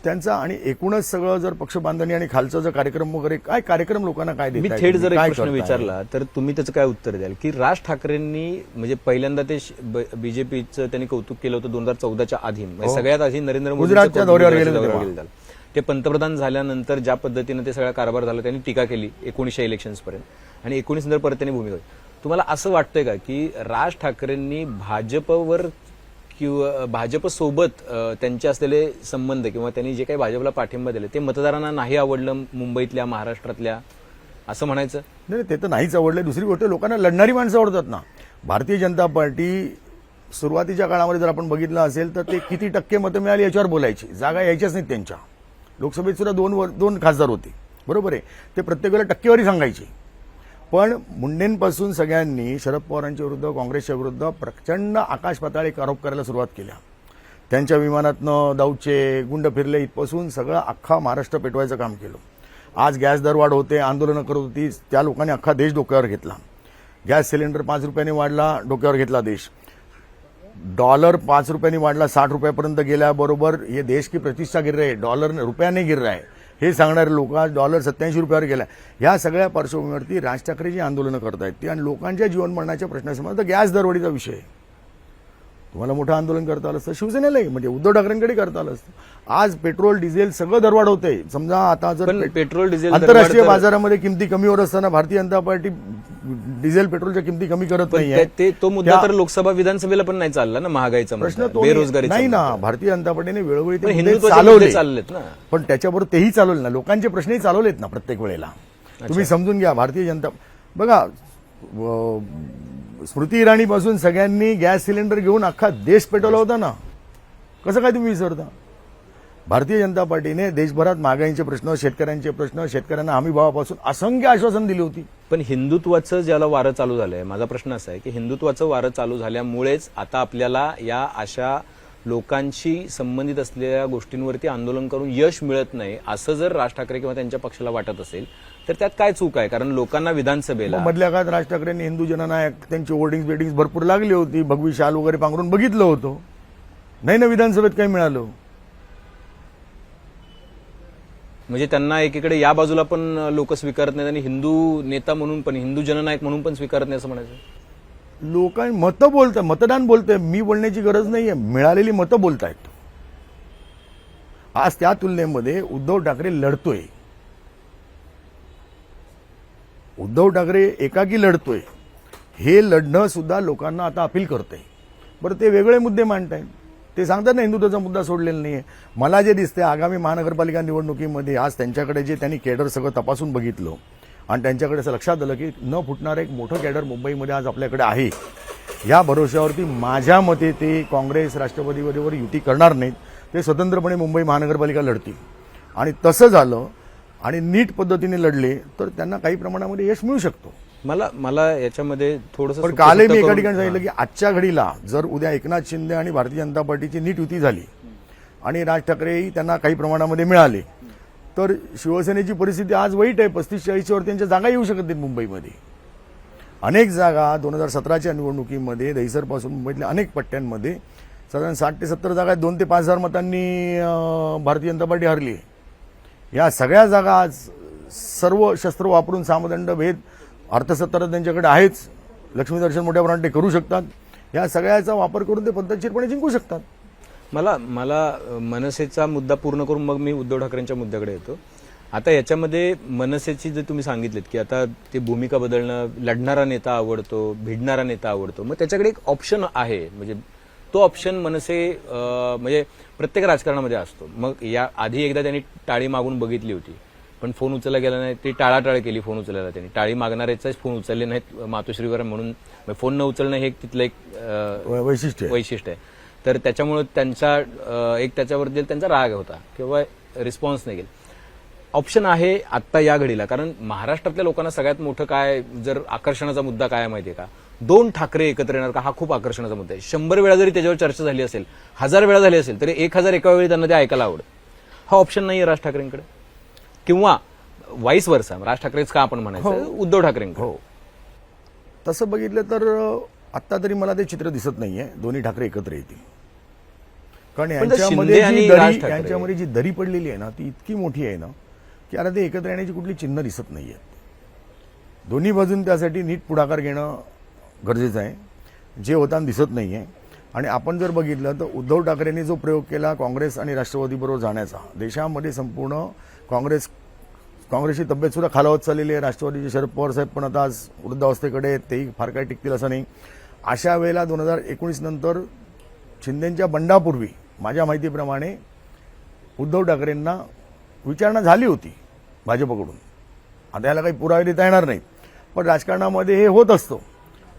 त्यांचा आणि एकूणच सगळं जर पक्ष बांधणी आणि खालचा जर कार्यक्रम वगैरे काय कार्यक्रम लोकांना काय देतात? मी थेट जर एक प्रश्न विचारला तर तुम्ही त्याचं काय उत्तर द्याल की राज ठाकरेंनी म्हणजे पहिल्यांदा ते बीजेपीचं त्यांनी कौतुक केलं होतं 2014च्या आधी, सगळ्यात आधी नरेंद्र मोदी गुजरातच्या दौऱ्यावर गेले. ते पंतप्रधान झाल्यानंतर ज्या पद्धतीने ते सगळा कारभार झाला त्यांनी टीका केली 1900 इलेक्शन्स पर्यंत, आणि 19 नंतर परत त्यांनी भूमिका. तुम्हाला असं वाटतंय का की राज ठाकरेंनी भाजपवर किंवा भाजपसोबत त्यांचे असलेले संबंध किंवा त्यांनी जे काही भाजपला पाठिंबा दिले ते मतदारांना नाही आवडलं मुंबईतल्या, महाराष्ट्रातल्या, असं म्हणायचं? नाही, ते तर नाहीच आवडलं. दुसरी गोष्ट, लोकांना लढणारी माणसं आवडतात ना. भारतीय जनता पार्टी सुरुवातीच्या काळामध्ये जर आपण बघितलं असेल तर ते किती टक्के मतं मिळाली याच्यावर बोलायची, जागा यायच्याच नाहीत त्यांच्या. लोकसभेत सुद्धा दोन खासदार होते, बरोबर आहे, ते प्रत्येकाला टक्केवारी सांगायची. पण मुंडेंपासून सगळ्यांनी शरद पवारांच्या विरुद्ध, काँग्रेसच्या विरुद्ध प्रचंड आकाश पाताळ एक आरोप करायला सुरुवात केल्या. त्यांच्या विमानातनं दाऊदचे गुंड फिरले इथपासून सगळं अख्खा महाराष्ट्र पेटवायचं काम केलं. आज गॅस दरवाढ होते, आंदोलनं करत होती, त्या लोकांनी अख्खा देश डोक्यावर घेतला. गॅस सिलेंडर 5 रुपयाने वाढला, डोक्यावर घेतला देश. डॉलर 5 रुपयांनी वाढला, 60 रुपयापर्यंत गेल्याबरोबर हे देश की प्रतिष्ठा गिर रही है, डॉलर रुपयाने गिर रहा है हे सांगणारे लोक, आज डॉलर 87 रुपयावर गेला. या सगळ्या पार्श्वभूमीवरती राज ठाकरे जी आंदोलनं करतायत ती आणि लोकांच्या जीवनमरणाच्या प्रश्नासंबंधी गॅस दरवाढीचा विषय आहे. तुम्हाला मोठं आंदोलन करता आलं असतं शिवसेनेलाही, म्हणजे उद्धव ठाकरेंकडे करता आलं असतं. आज पेट्रोल डिझेल सगळं दरवाढ होतंय. समजा आता जर पेट्रोल डिझेल आंतरराष्ट्रीय बाजारामध्ये किमती कमी होत असताना भारतीय जनता पार्टी डिझेल पेट्रोलच्या किमती कमी करत नाहीये. तो मुद्दा तर लोकसभा विधानसभेला पण नाही चालला ना, महागाईचा प्रश्न तो बेरोजगारी नाही ना. भारतीय जनता पार्टीने वेळोवेळी ते मुद्दे हिंदुत्वाचे चालवले, मुद्दे चाललेत ना. पण त्याच्याबरोबर तेही चालवले ना, लोकांचे प्रश्नही चालवलेत ना प्रत्येक वेळेला. तुम्ही समजून घ्या, भारतीय जनता बघा, स्मृती इराणीपासून सगळ्यांनी गॅस सिलेंडर घेऊन अख्खा देश पेटवला होता ना. कसं काय तुम्ही विसरता? भारतीय जनता पार्टीने देशभरात महागाईचे प्रश्न, शेतकऱ्यांचे प्रश्न, शेतकऱ्यांना हमी भावापासून असंख्य आश्वासन दिली होती. पण हिंदुत्वाचं ज्याला वारं चालू झालंय, माझा प्रश्न असा आहे की हिंदुत्वाचं वारं चालू झाल्यामुळेच आता आपल्याला या अशा लोकांशी संबंधित असलेल्या गोष्टींवरती आंदोलन करून यश मिळत नाही, असं जर राज ठाकरे किंवा त्यांच्या पक्षाला वाटत असेल तर त्यात काय चूक आहे? कारण लोकांना विधानसभेला मधल्या काळात राज ठाकरेंनी हिंदू जननायक त्यांची होर्डिंग्स बेटिंग्स भरपूर लागली होती, भगवी शाल वगैरे पांघरून बघितलं होतं. नाही ना, विधानसभेत काही मिळालं. म्हणजे त्यांना एकीकडे या बाजूला पण लोक स्वीकारत नाहीत आणि हिंदू नेता म्हणून पण, हिंदू जननायक म्हणून पण स्वीकारत नाही असं म्हणायचं? लोकांनी मतं बोलतात, मतदान बोलतंय, मी बोलण्याची गरज नाहीये, मिळालेली मतं बोलतायत. आज त्या तुलनेमध्ये उद्धव ठाकरे लढतोय, उद्धव ठाकरे एकाकी लढतोय, हे लढणं सुद्धा लोकांना आता अपील करतंय. बरं, ते वेगळे मुद्दे मांडतायत, ते सांगतात ना हिंदुत्वाचा मुद्दा सोडलेला नाहीये. मला जे दिसतंय आगामी महानगरपालिका निवडणुकीमध्ये आज त्यांच्याकडे जे त्यांनी कॅडर सगळं तपासून बघितलं आणि त्यांच्याकडे असं लक्षात आलं की न फुटणारं एक मोठं कॅडर मुंबईमध्ये आज आपल्याकडे आहे. या भरोश्यावरती माझ्या मते ते काँग्रेस राष्ट्रवादीबरोबर युती करणार नाहीत, ते स्वतंत्रपणे मुंबई महानगरपालिका लढतील. आणि तसं झालं आणि नीट पद्धतीने लढले तर त्यांना काही प्रमाणामध्ये यश मिळू शकतो. मला याच्यामध्ये थोडंसं पण कालही मी एका ठिकाणी सांगितलं की आजच्या घडीला जर उद्या एकनाथ शिंदे आणि भारतीय जनता पार्टीची नीट युती झाली आणि राज ठाकरेही त्यांना काही प्रमाणामध्ये मिळाले तर शिवसेनेची परिस्थिती आज वाईट आहे. 35-40 वर त्यांच्या जागा येऊ शकत नाहीत मुंबईमध्ये. अनेक जागा 2017च्या निवडणुकीमध्ये दहिसरपासून मुंबईतल्या अनेक पट्ट्यांमध्ये साधारण 60 ते 70 जागा 2 ते 5,000 मतांनी भारतीय जनता पार्टी हरली. या सगळ्या जागा आज सर्व शस्त्र वापरून सामदंड भेद अर्थसत्ता त्यांच्याकडे आहेच, लक्ष्मीदर्शन मोठ्या प्रमाणात ते करू शकतात. या सगळ्याचा वापर करून ते पद्धतशीरपणे जिंकू शकतात. मला मनसेचा मुद्दा पूर्ण करून मग मी उद्धव ठाकरेंच्या मुद्द्याकडे येतो. आता याच्यामध्ये मनसेची जे तुम्ही सांगितलेत की आता ते भूमिका बदलणं, लढणारा नेता आवडतो, भिडणारा नेता आवडतो, मग त्याच्याकडे एक ऑप्शन आहे, म्हणजे तो ऑप्शन मनसे म्हणजे प्रत्येक राजकारणामध्ये असतो. मग या आधी एकदा त्यांनी टाळी मागून बघितली होती पण फोन उचलला गेला नाही, ती टाळाटाळ केली फोन उचलायला. त्यांनी टाळी मागणाऱ्याचाच फोन उचलले नाहीत मातोश्रीवर, म्हणून फोन न उचलणं हे तिथलं एक वैशिष्ट्य आहे. तर त्याच्यामुळे त्यांचा एक त्याच्यावरती त्यांचा राग होता किंवा रिस्पॉन्स नाही गेला. ऑप्शन आहे आत्ता या घडीला, कारण महाराष्ट्रातल्या लोकांना सगळ्यात मोठं काय, जर आकर्षणाचा मुद्दा काय माहितीये का, 2 ठाकरे एकत्र येणार का, हा खूप आकर्षणाचा मुद्दा आहे. 100 वेळा जरी त्याच्यावर चर्चा झाली असेल, 1000 वेळा झाली असेल तरी 1000 एका वेळी त्यांना ते ऐकायला आवडेल. हा ऑप्शन नाहीये राज ठाकरेंकडे, किंवा वाईस वर्सा, राज ठाकरेच का आपण म्हणायचं, उद्धव ठाकरेंकडे. हो, तसं बघितलं तर आत्ता तरी मला ते चित्र दिसत नाहीये दोन्ही ठाकरे एकत्र येतील. कारण यांच्यामध्ये जी दरी पडलेली आहे ना ती इतकी मोठी आहे ना की आता ते एकत्र येण्याची कुठली चिन्ह दिसत नाहीये. दोन्ही बाजून त्यासाठी नीट पुढाकार घेणं गरजेचं आहे, जे होताना दिसत नाहीये. आणि आपण जर बघितलं तर उद्धव ठाकरेंनी जो प्रयोग केला काँग्रेस आणि राष्ट्रवादीबरोबर जाण्याचा, देशामध्ये संपूर्ण काँग्रेसची तब्येत सुद्धा खालावत चाललेली आहे. राष्ट्रवादीचे शरद पवार साहेब पण आता आज वृद्धावस्थेकडे, तेही फार काय टिकतील असं नाही. अशा वेळेला 2019 नंतर शिंदेंच्या बंडापूर्वी माझ्या माहितीप्रमाणे उद्धव ठाकरेंना विचारणा झाली होती भाजपकडून. आता याला काही पुरावे देता येणार नाहीत, पण राजकारणामध्ये हे होत असतं.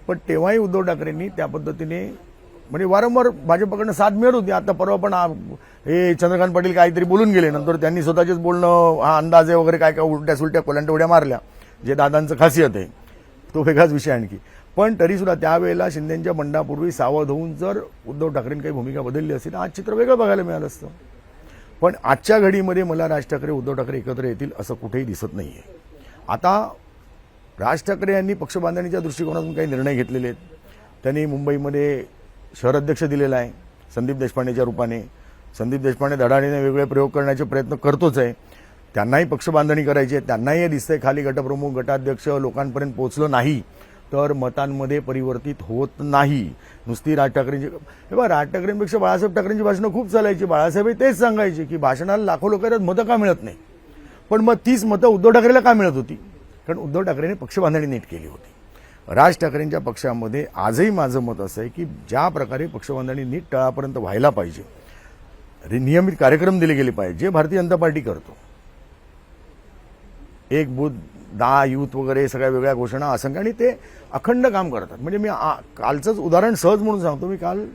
पण तेव्हाही उद्धव ठाकरेंनी त्या पद्धतीने म्हणजे वारंवार भाजपकडनं साथ मिळत होती. आता परवा पण हे चंद्रकांत पाटील काहीतरी बोलून गेले, नंतर त्यांनी स्वतःचेच बोलणं हा अंदाज आहे वगैरे काय काय उलट्या सुलट्या कोल्यांट्या उड्या मारल्या, जे दादांचं खासियत आहे, तो वेगळाच विषय आणखी. पण तरीसुद्धा त्यावेळेला शिंदेंच्या बंडापूर्वी सावध होऊन जर उद्धव ठाकरेंनी काही भूमिका बदलली असती तर आज चित्र वेगळं बघायला मिळालं असतं. पण आजच्या घडीमध्ये मला राज ठाकरे उद्धव ठाकरे एकत्र येतील असं कुठेही दिसत नाहीये. आता राज ठाकरे यांनी पक्षबांधणीच्या दृष्टिकोनातून काही निर्णय घेतलेले आहेत. त्यांनी मुंबईमध्ये शहर अध्यक्ष दिलेला आहे संदीप देशपांडेच्या रूपाने. संदीप देशपांडे धडाडीने वेगळे प्रयोग करण्याचे प्रयत्न करतोच आहे. त्यांनाही पक्षबांधणी करायची आहे. त्यांनाही हे दिसतंय खाली गटप्रमुख गटाध्यक्ष लोकांपर्यंत पोहोचलं नाही तर मतांमध्ये परिवर्तित होत नाही. नुसती राज ठाकरेंची बघा, राज ठाकरेंपेक्षा बाळासाहेब ठाकरेंची भाषणं खूप चालायची. बाळासाहेब तेच सांगायचे की भाषणाला लाखो लोक येतात, मतं का मिळत नाही. पण मग तीच मतं उद्धव ठाकरेला का मिळत होती? कारण उद्धव ठाकरेंनी पक्षबांधणी नीट केली होती. राज ठाकरेंच्या पक्षामध्ये आजही माझं मत असं आहे की ज्या प्रकारे पक्षबांधणी नीट तळापर्यंत व्हायला पाहिजे, नियमित कार्यक्रम दिले गेले पाहिजे, जे भारतीय जनता पार्टी करतो. एक बूथ 10 युथ वगैरे सगळ्या वेगळ्या घोषणा असंख्य, आणि ते अखंड काम करतात. म्हणजे मी कालचंच उदाहरण सहज म्हणून सांगतो. मी काल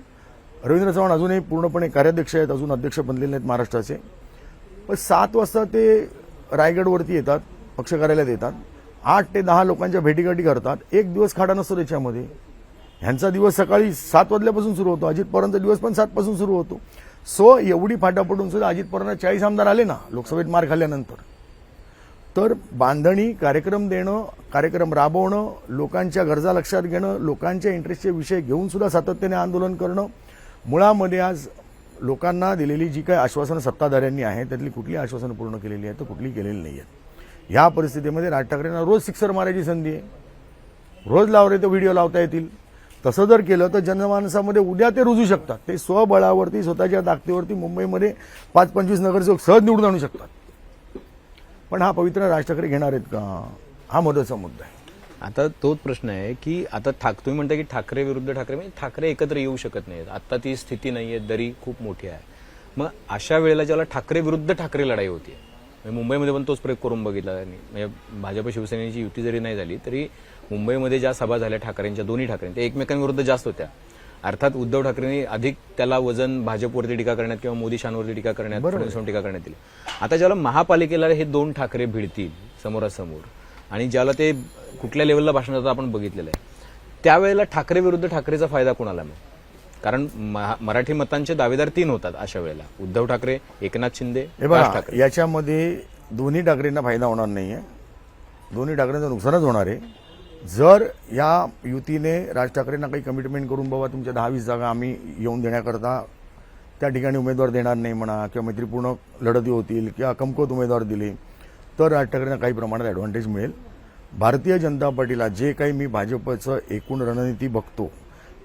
रवींद्र चव्हाण अजूनही पूर्णपणे कार्याध्यक्ष आहेत, अजून अध्यक्ष बनलेले नाहीत महाराष्ट्राचे. पण 7 वाजता ते रायगडवरती येतात, पक्ष कार्यालयात येतात, 8 ते 10 लोकांच्या भेटीगाठी करतात. एक दिवस खाडा नसतो त्याच्यामध्ये. ह्यांचा दिवस सकाळी 7 वाजल्यापासून सुरू होतो, अजित पवारांचा दिवस पण 7 पासून सुरू होतो. सो एवढी फाटाफटून सुद्धा अजित पवारांना 40 आमदार आले ना लोकसभेत मार खाल्ल्यानंतर. तर बांधणी कार्यक्रम देणं, कार्यक्रम राबवणं, लोकांच्या गरजा लक्षात घेणं, लोकांच्या इंटरेस्टचे विषय घेऊन सुद्धा सातत्याने आंदोलन करणं, मुळामध्ये आज लोकांना दिलेली जी काही आश्वासनं सत्ताधाऱ्यांनी आहेत त्यातली कुठली आश्वासनं पूर्ण केलेली आहेत तर कुठली केलेली नाही आहेत. ह्या परिस्थितीमध्ये राज ठाकरेंना रोज सिक्सर मारायची संधी आहे. रोज लावले तर व्हिडिओ लावता येतील. तसं जर केलं तर जनमानसामध्ये उद्या ते रुजू शकतात. ते स्वबळावरती स्वतःच्या ताकदीवरती मुंबईमध्ये 5-25 नगरसेवक सहज निवडून आणू शकतात. पण हा पवित्र राज ठाकरे घेणार आहेत का, हा महत्त्वाचा मुद्दा आहे. आता तोच प्रश्न आहे की आता तुम्ही म्हणता की ठाकरे विरुद्ध ठाकरे, म्हणजे ठाकरे एकत्र येऊ शकत नाहीत. आता ती स्थिती नाहीये, दरी खूप मोठी आहे. मग अशा वेळेला ज्याला ठाकरे विरुद्ध ठाकरे लढाई होती, मुंबईमध्ये पण तोच प्रयोग करून बघितला त्यांनी. म्हणजे भाजप शिवसेनेची युती जरी नाही झाली तरी मुंबईमध्ये ज्या सभा झाल्या ठाकरेंच्या, दोन्ही ठाकरेंच्या, एकमेकांविरुद्ध जास्त होत्या. अर्थात उद्धव ठाकरेंनी अधिक त्याला वजन भाजपवरती टीका करण्यात किंवा मोदी शानवरती टीका करण्यात, फडणवीसवर टीका करण्यात दिली. आता ज्याला महापालिकेला हे 2 ठाकरे भिडतील समोरासमोर आणि ज्याला ते कुठल्या लेवलला भाषण जातं आपण बघितलेलं आहे, त्यावेळेला ठाकरे विरुद्ध ठाकरेचा फायदा कोणाला मिळेल? कारण मराठी मतांचे दावेदार 3 होतात अशा वेळेला, उद्धव ठाकरे, एकनाथ शिंदे, राज ठाकरे. याच्यामध्ये दोन्ही ठाकरेंना फायदा होणार नाहीये, दोन्ही ठाकरेंचं नुकसानच होणार आहे. जर या युतीने राज ठाकरेंना काही कमिटमेंट करून बाबा तुमच्या 10-20 जागा आम्ही येऊन देण्याकरता त्या ठिकाणी उमेदवार देणार नाही म्हणा, किंवा मैत्रीपूर्ण लढती होतील किंवा कमकुवत उमेदवार दिले तर राज ठाकरेंना काही प्रमाणात ॲडव्हान्टेज मिळेल. भारतीय जनता पार्टीला जे काही मी भाजपचं एकूण रणनीती बघतो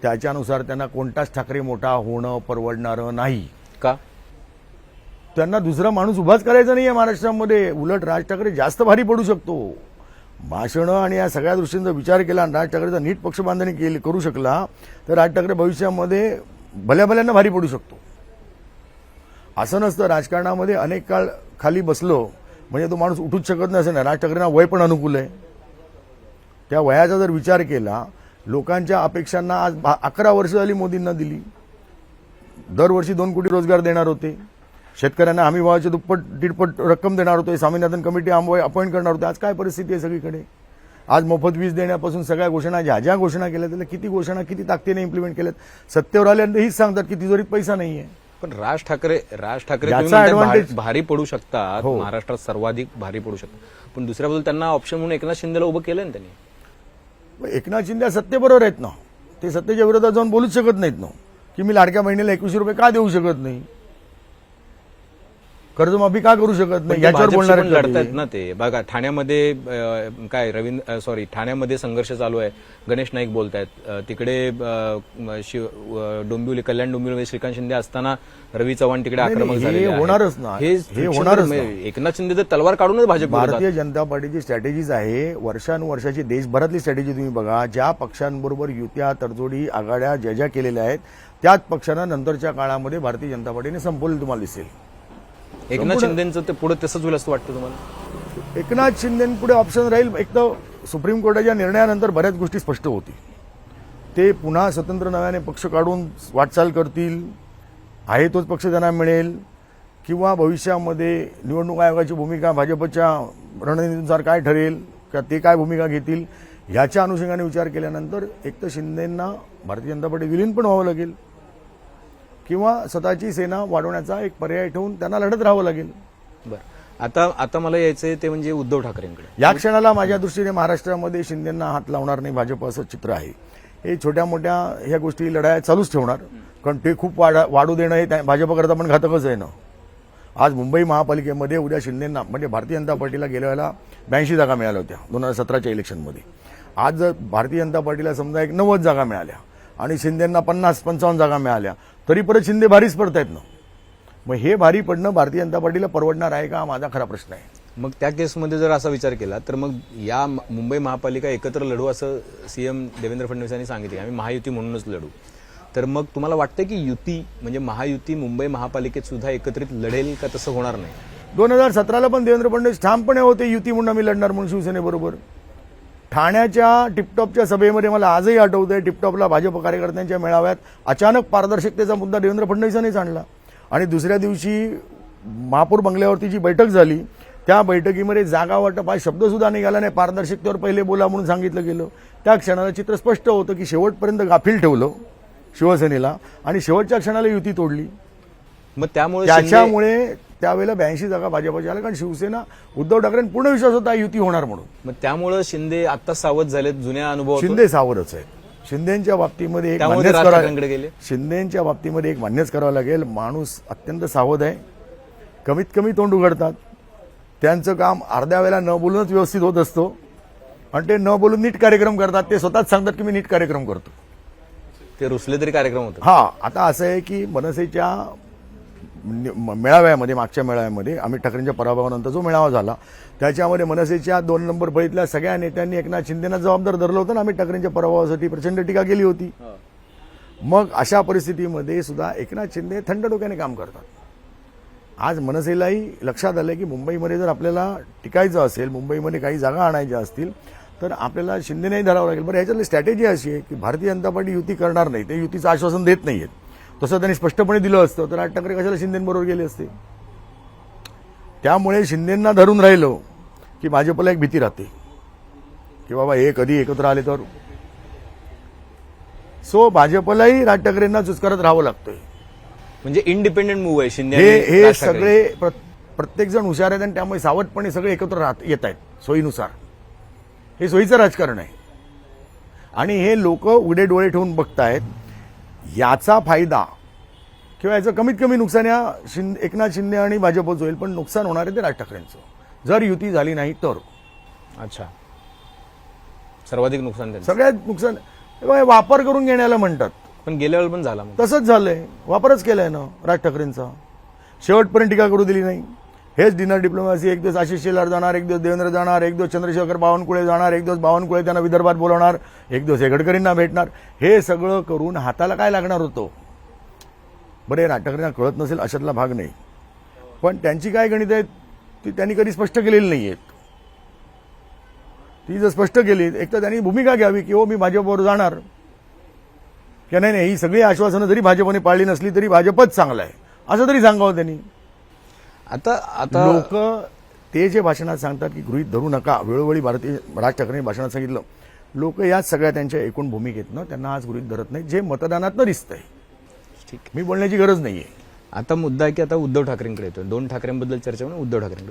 त्याच्यानुसार त्यांना कोणताच ठाकरे मोठा होणं परवडणारं नाही. का? त्यांना दुसरा माणूस उभाच करायचा नाहीये महाराष्ट्रामध्ये. उलट राज ठाकरे जास्त भारी पडू शकतो. भाषणं आणि या सगळ्या दृष्टींचा विचार केला आणि राज ठाकरेचा नीट पक्ष बांधणी करू शकला तर राज ठाकरे भविष्यामध्ये भल्या भल्यांना भारी पडू शकतो. असं नसतं राजकारणामध्ये अनेक काळ खाली बसलो म्हणजे तो माणूस उठूच शकत नाही असं नाही. राज ठाकरेंना वय पण अनुकूल आहे. त्या वयाचा जर विचार केला, लोकांच्या अपेक्षांना आज 11 वर्ष झाली मोदींना दिली. दरवर्षी 2 कोटी रोजगार देणार होते. शेतकऱ्यांना हमी भावाचे दुप्पट दीडपट रक्कम देणार होते. स्वामीनाथन कमिटी अपॉइंट करणार होते. आज काय परिस्थिती आहे सगळीकडे? आज मोफत वीज देण्यापासून सगळ्या घोषणा ज्या घोषणा केल्या त्याला किती घोषणा किती ताकदीने इम्प्लिमेंट केल्यात. सत्तेवर आल्यानंतर हीच सांगतात की तिजोरीत पैसा नाहीये. पण राज ठाकरे याचा advantage भारी पडू शकतात. हो. महाराष्ट्रात सर्वाधिक भारी पडू शकतात. पण दुसऱ्या बाजूला त्यांना ऑप्शन म्हणून एकनाथ शिंदेला उभं केलं ना त्यांनी. एकनाथ शिंदे सत्तेबरोबर आहेत ना. ते सत्तेच्या विरोधात जाऊन बोलूच शकत नाहीत ना की मी लाडक्या बहिणीला 21 रुपये का देऊ शकत नाही. कर्जमाफी का करू शकत पण नाही ते याच्यावर भाजपशी बोलणार पण आहेत का लढतायत ते? ना ते. बघा ठाण्यामध्ये ठाण्यामध्ये संघर्ष चालू आहे. गणेश नाईक बोलतायत. तिकडे कल्याण डोंबिवलीमध्ये श्रीकांत शिंदे असताना रवी चव्हाण तिकडे आक्रमक हे झाले होणारच ना. हे होणारच ना. एकनाथ शिंदे तर तलवार काढूनच भाजप भारतीय जनता पार्टीची स्ट्रॅटेजीज आहे, वर्षानुवर्षाची देशभरातली स्ट्रॅटेजी तुम्ही बघा. ज्या पक्षांबरोबर युत्या, तडजोडी, आघाड्या ज्या केलेल्या आहेत त्याच पक्षांना नंतरच्या काळामध्ये भारतीय जनता पार्टीने संपवलेलं तुम्हाला दिसेल. एकनाथ शिंदेचं ते पुढे तसंच होईल असं वाटतं तुम्हाला? एकनाथ शिंदेपुढे ऑप्शन राहील. एक तर सुप्रीम कोर्टाच्या निर्णयानंतर बऱ्याच गोष्टी स्पष्ट होतील. ते पुन्हा स्वतंत्र नव्याने पक्ष काढून वाटचाल करतील, आहे तोच पक्ष त्यांना मिळेल, किंवा भविष्यामध्ये निवडणूक आयोगाची भूमिका भाजपच्या रणनीतीनुसार काय ठरेल का ते काय भूमिका घेतील याच्या अनुषंगाने विचार केल्यानंतर एक तर शिंदेंना भारतीय जनता पार्टी विलीन पण व्हावं लागेल किंवा स्वतःची सेना वाढवण्याचा एक पर्याय ठेवून त्यांना लढत राहावं लागेल. बरं, आता मला यायचंय ते म्हणजे उद्धव ठाकरेंकडे. या क्षणाला माझ्या दृष्टीने महाराष्ट्रामध्ये शिंदेंना हात लावणार नाही भाजप असं चित्र आहे. हे छोट्या मोठ्या ह्या गोष्टी लढाया चालूच ठेवणार, कारण ते खूप वाढू देणं हे भाजपकरता पण घातकच आहे ना. आज मुंबई महापालिकेमध्ये उद्या शिंदेंना म्हणजे भारतीय जनता पार्टीला गेल्या वेळेला 82 जागा मिळाल्या होत्या 2017च्या इलेक्शनमध्ये. आज जर भारतीय जनता पार्टीला समजा एक 90 जागा मिळाल्या आणि शिंदेंना 50-55 जागा मिळाल्या तरी परत शिंदे भारीच पडतायत ना. मग हे भारी पडणं भारतीय जनता पार्टीला परवडणार आहे का, हा माझा खरा प्रश्न आहे. मग त्या केसमध्ये जर असा विचार केला तर मग या मुंबई महापालिका एकत्र लढू असं सीएम देवेंद्र फडणवीसांनी सांगितले, आम्ही महायुती म्हणूनच लढू. तर मग तुम्हाला वाटतं की युती म्हणजे महायुती मुंबई महापालिकेत सुद्धा एकत्रित लढेल का तसं होणार नाही? 2017ला पण देवेंद्र फडणवीस ठामपणे होते युती म्हणून आम्ही लढणार म्हणून शिवसेनेबरोबर. ठाण्याच्या टिपटॉपच्या सभेमध्ये मला आजही आठवतंय, टिपटॉपला भाजप कार्यकर्त्यांच्या मेळाव्यात अचानक पारदर्शकतेचा मुद्दा देवेंद्र फडणवीसांनीच आणला आणि दुसऱ्या दिवशी महापौर बंगल्यावरती जी बैठक झाली त्या बैठकीमध्ये जागा वाटप हा शब्द सुद्धा निघाला नाही. पारदर्शकतेवर पहिले बोला म्हणून सांगितलं गेलं. त्या क्षणाला चित्र स्पष्ट होतं की शेवटपर्यंत गाफील ठेवलं शिवसेनेला आणि शेवटच्या क्षणाला युती तोडली. मग त्याच्यामुळे त्यावेळेला 82 जागा भाजपच्या आल्या, कारण शिवसेना उद्धव ठाकरेंना पूर्ण विश्वास होता युती होणार म्हणून. मग त्यामुळे शिंदे आता सावध झालेत जुन्या अनुभव. शिंदे सावरच आहे. शिंदेच्या बाबतीमध्ये एक शिंदेच्या बाबतीमध्ये एक मान्यच करावं लागेल, माणूस अत्यंत सावध आहे. कमीत कमी तोंड उघडतात. त्यांचं काम अर्ध्या वेळेला न बोलूनच व्यवस्थित होत असतो आणि ते न बोलून नीट कार्यक्रम करतात. ते स्वतःच सांगतात की मी नीट कार्यक्रम करतो. ते रुसले तरी कार्यक्रम होतो. हा, आता असं आहे की मनसेच्या मेळाव्यामध्ये, मागच्या मेळाव्यामध्ये अमित ठाकरेंच्या पराभवानंतर जो मेळावा झाला त्याच्यामध्ये मनसेच्या 2 नंबर फळीतल्या सगळ्या नेत्यांनी एकनाथ शिंदेना जबाबदार धरलं होतं ना. अमित ठाकरेंच्या पराभवासाठी प्रचंड टीका केली होती. मग अशा परिस्थितीमध्ये सुद्धा एकनाथ शिंदे थंड डोक्याने काम करतात. आज मनसेलाही लक्षात आलं की मुंबईमध्ये जर आपल्याला टिकायचं असेल, मुंबईमध्ये काही जागा आणायच्या असतील तर आपल्याला शिंदेनेही धरावं लागेल. बरं, ह्याच्यातली स्ट्रॅटेजी अशी आहे की भारतीय जनता पार्टी युती करणार नाही, ते युतीचं आश्वासन देत नाहीयेत. तसं त्यांनी स्पष्टपणे दिलं असतं तर राज ठाकरे कशाला शिंदेबरोबर गेले असते. त्यामुळे शिंदेंना धरून राहिलो की भाजपला एक भीती राहते की बाबा हे कधी एकत्र आले तर. सो भाजपलाही राज ठाकरेंना चुचकारत राहावं लागतंय. म्हणजे इंडिपेंडेंट मूव्ह आहे शिंदे. हे सगळे प्रत्येक जण हुशार आहेत आणि त्यामुळे सावधपणे सगळे एकत्र येत आहेत सोयीनुसार. हे सोयीचं राजकारण आहे आणि हे लोक उघडे डोळे ठेवून बघतायत. याचा फायदा किंवा याचं कमीत कमी नुकसान या एकनाथ शिंदे आणि भाजपचं होईल, पण नुकसान होणार आहे ते राज ठाकरेंचं जर युती झाली नाही तर. अच्छा, सर्वाधिक नुकसान त्यांचं. सगळ्यात नुकसान वापर करून घेण्याला म्हणतात, पण गेल्या वेळेला पण झाला. तसंच झालंय, वापरच केलाय ना राज ठाकरेंचा. शेवटपर्यंत टीका करू दिली नाही. हेच डिनर डिप्लोमॅसी. एक दिवस आशिष शेलार जाणार, एक दिवस देवेंद्र जाणार, एक दिवस चंद्रशेखर बावनकुळे जाणार, एक दिवस बावनकुळे त्यांना विदर्भात बोलवणार, एक दिवस हे गडकरींना भेटणार. हे सगळं करून हाताला काय लागणार होतं? बरे, राज ठाकरेंना कळत नसेल अशातला भाग नाही, पण त्यांची काय गणित आहेत ती त्यांनी कधी स्पष्ट केलेली नाही आहेत. ती जर स्पष्ट केली एक तर त्यांनी भूमिका घ्यावी की हो मी भाजपवर जाणार, की नाही ही सगळी आश्वासनं जरी भाजपने पाळली नसली तरी भाजपच चांगलं आहे असं तरी सांगावं त्यांनी. आता लोक ते जे भाषणात सांगतात की गृहीत धरू नका, वेळोवेळी राज ठाकरे भाषणात सांगितलं, लोक याच सगळ्या त्यांच्या एकूण भूमिकेतनं त्यांना आज गृहीत धरत नाही, जे मतदानातनं दिसतंय. ठीक, मी बोलण्याची गरज नाहीये. आता मुद्दा आहे की आता उद्धव ठाकरेंकडे येतो. 2 ठाकरेंबद्दल चर्चा म्हणून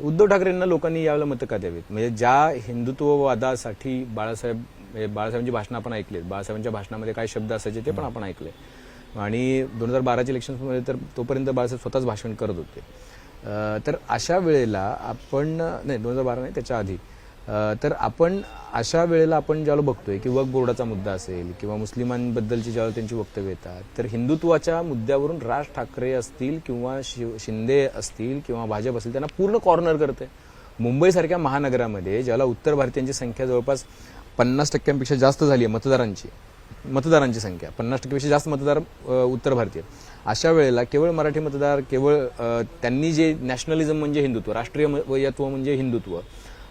उद्धव ठाकरेंना लोकांनी यावेळेला मतं का द्यावीत? म्हणजे ज्या हिंदुत्ववादासाठी बाळासाहेबांची भाषणं आपण ऐकलेत, बाळासाहेबांच्या भाषणामध्ये काय शब्द असायचे ते पण आपण ऐकले आणि 2012च्या इलेक्शनमध्ये तर तोपर्यंत बाळासाहेब स्वतःच भाषण करत होते. तर अशा वेळेला आपण नाही 2012 नाही त्याच्या आधी तर आपण अशा वेळेला आपण ज्याला बघतोय की वक्फ बोर्डाचा मुद्दा असेल किंवा मुस्लिमांबद्दलची ज्यावेळेला त्यांची वक्तव्य येतात तर हिंदुत्वाच्या मुद्द्यावरून राज ठाकरे असतील किंवा शिंदे असतील किंवा भाजप असेल त्यांना पूर्ण कॉर्नर करते. मुंबईसारख्या महानगरामध्ये ज्याला उत्तर भारतीयांची संख्या जवळपास 50% जास्त झाली आहे मतदारांची संख्या 50% जास्त मतदार उत्तर भारतीय. अशा वेळेला केवळ मराठी मतदार केवळ त्यांनी जे नॅशनलिझम म्हणजे हिंदुत्व राष्ट्रीयत्व म्हणजे हिंदुत्व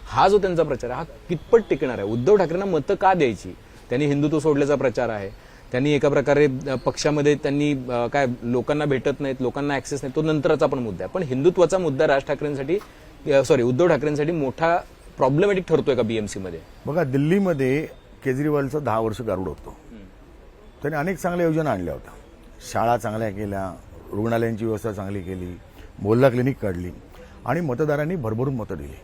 हा जो त्यांचा प्रचार आहे हा कितपत टिकणार आहे. उद्धव ठाकरेंना मतं का द्यायची. त्यांनी हिंदुत्व सोडल्याचा प्रचार आहे. त्यांनी एका प्रकारे पक्षामध्ये त्यांनी काय लोकांना भेटत नाहीत लोकांना ऍक्सेस नाही तो नंतरचा पण मुद्दा आहे. पण हिंदुत्वाचा मुद्दा उद्धव ठाकरेंसाठी मोठा प्रॉब्लेमॅटिक ठरतोय का बीएमसी मध्ये. बघा दिल्लीमध्ये केजरीवालचं 10 वर्ष गारुड होतं. त्यांनी अनेक चांगल्या योजना आणल्या होत्या. शाळा चांगल्या केल्या रुग्णालयांची व्यवस्था चांगली केली मोहल्ला क्लिनिक काढली आणि मतदारांनी भरभरून मतं दिली.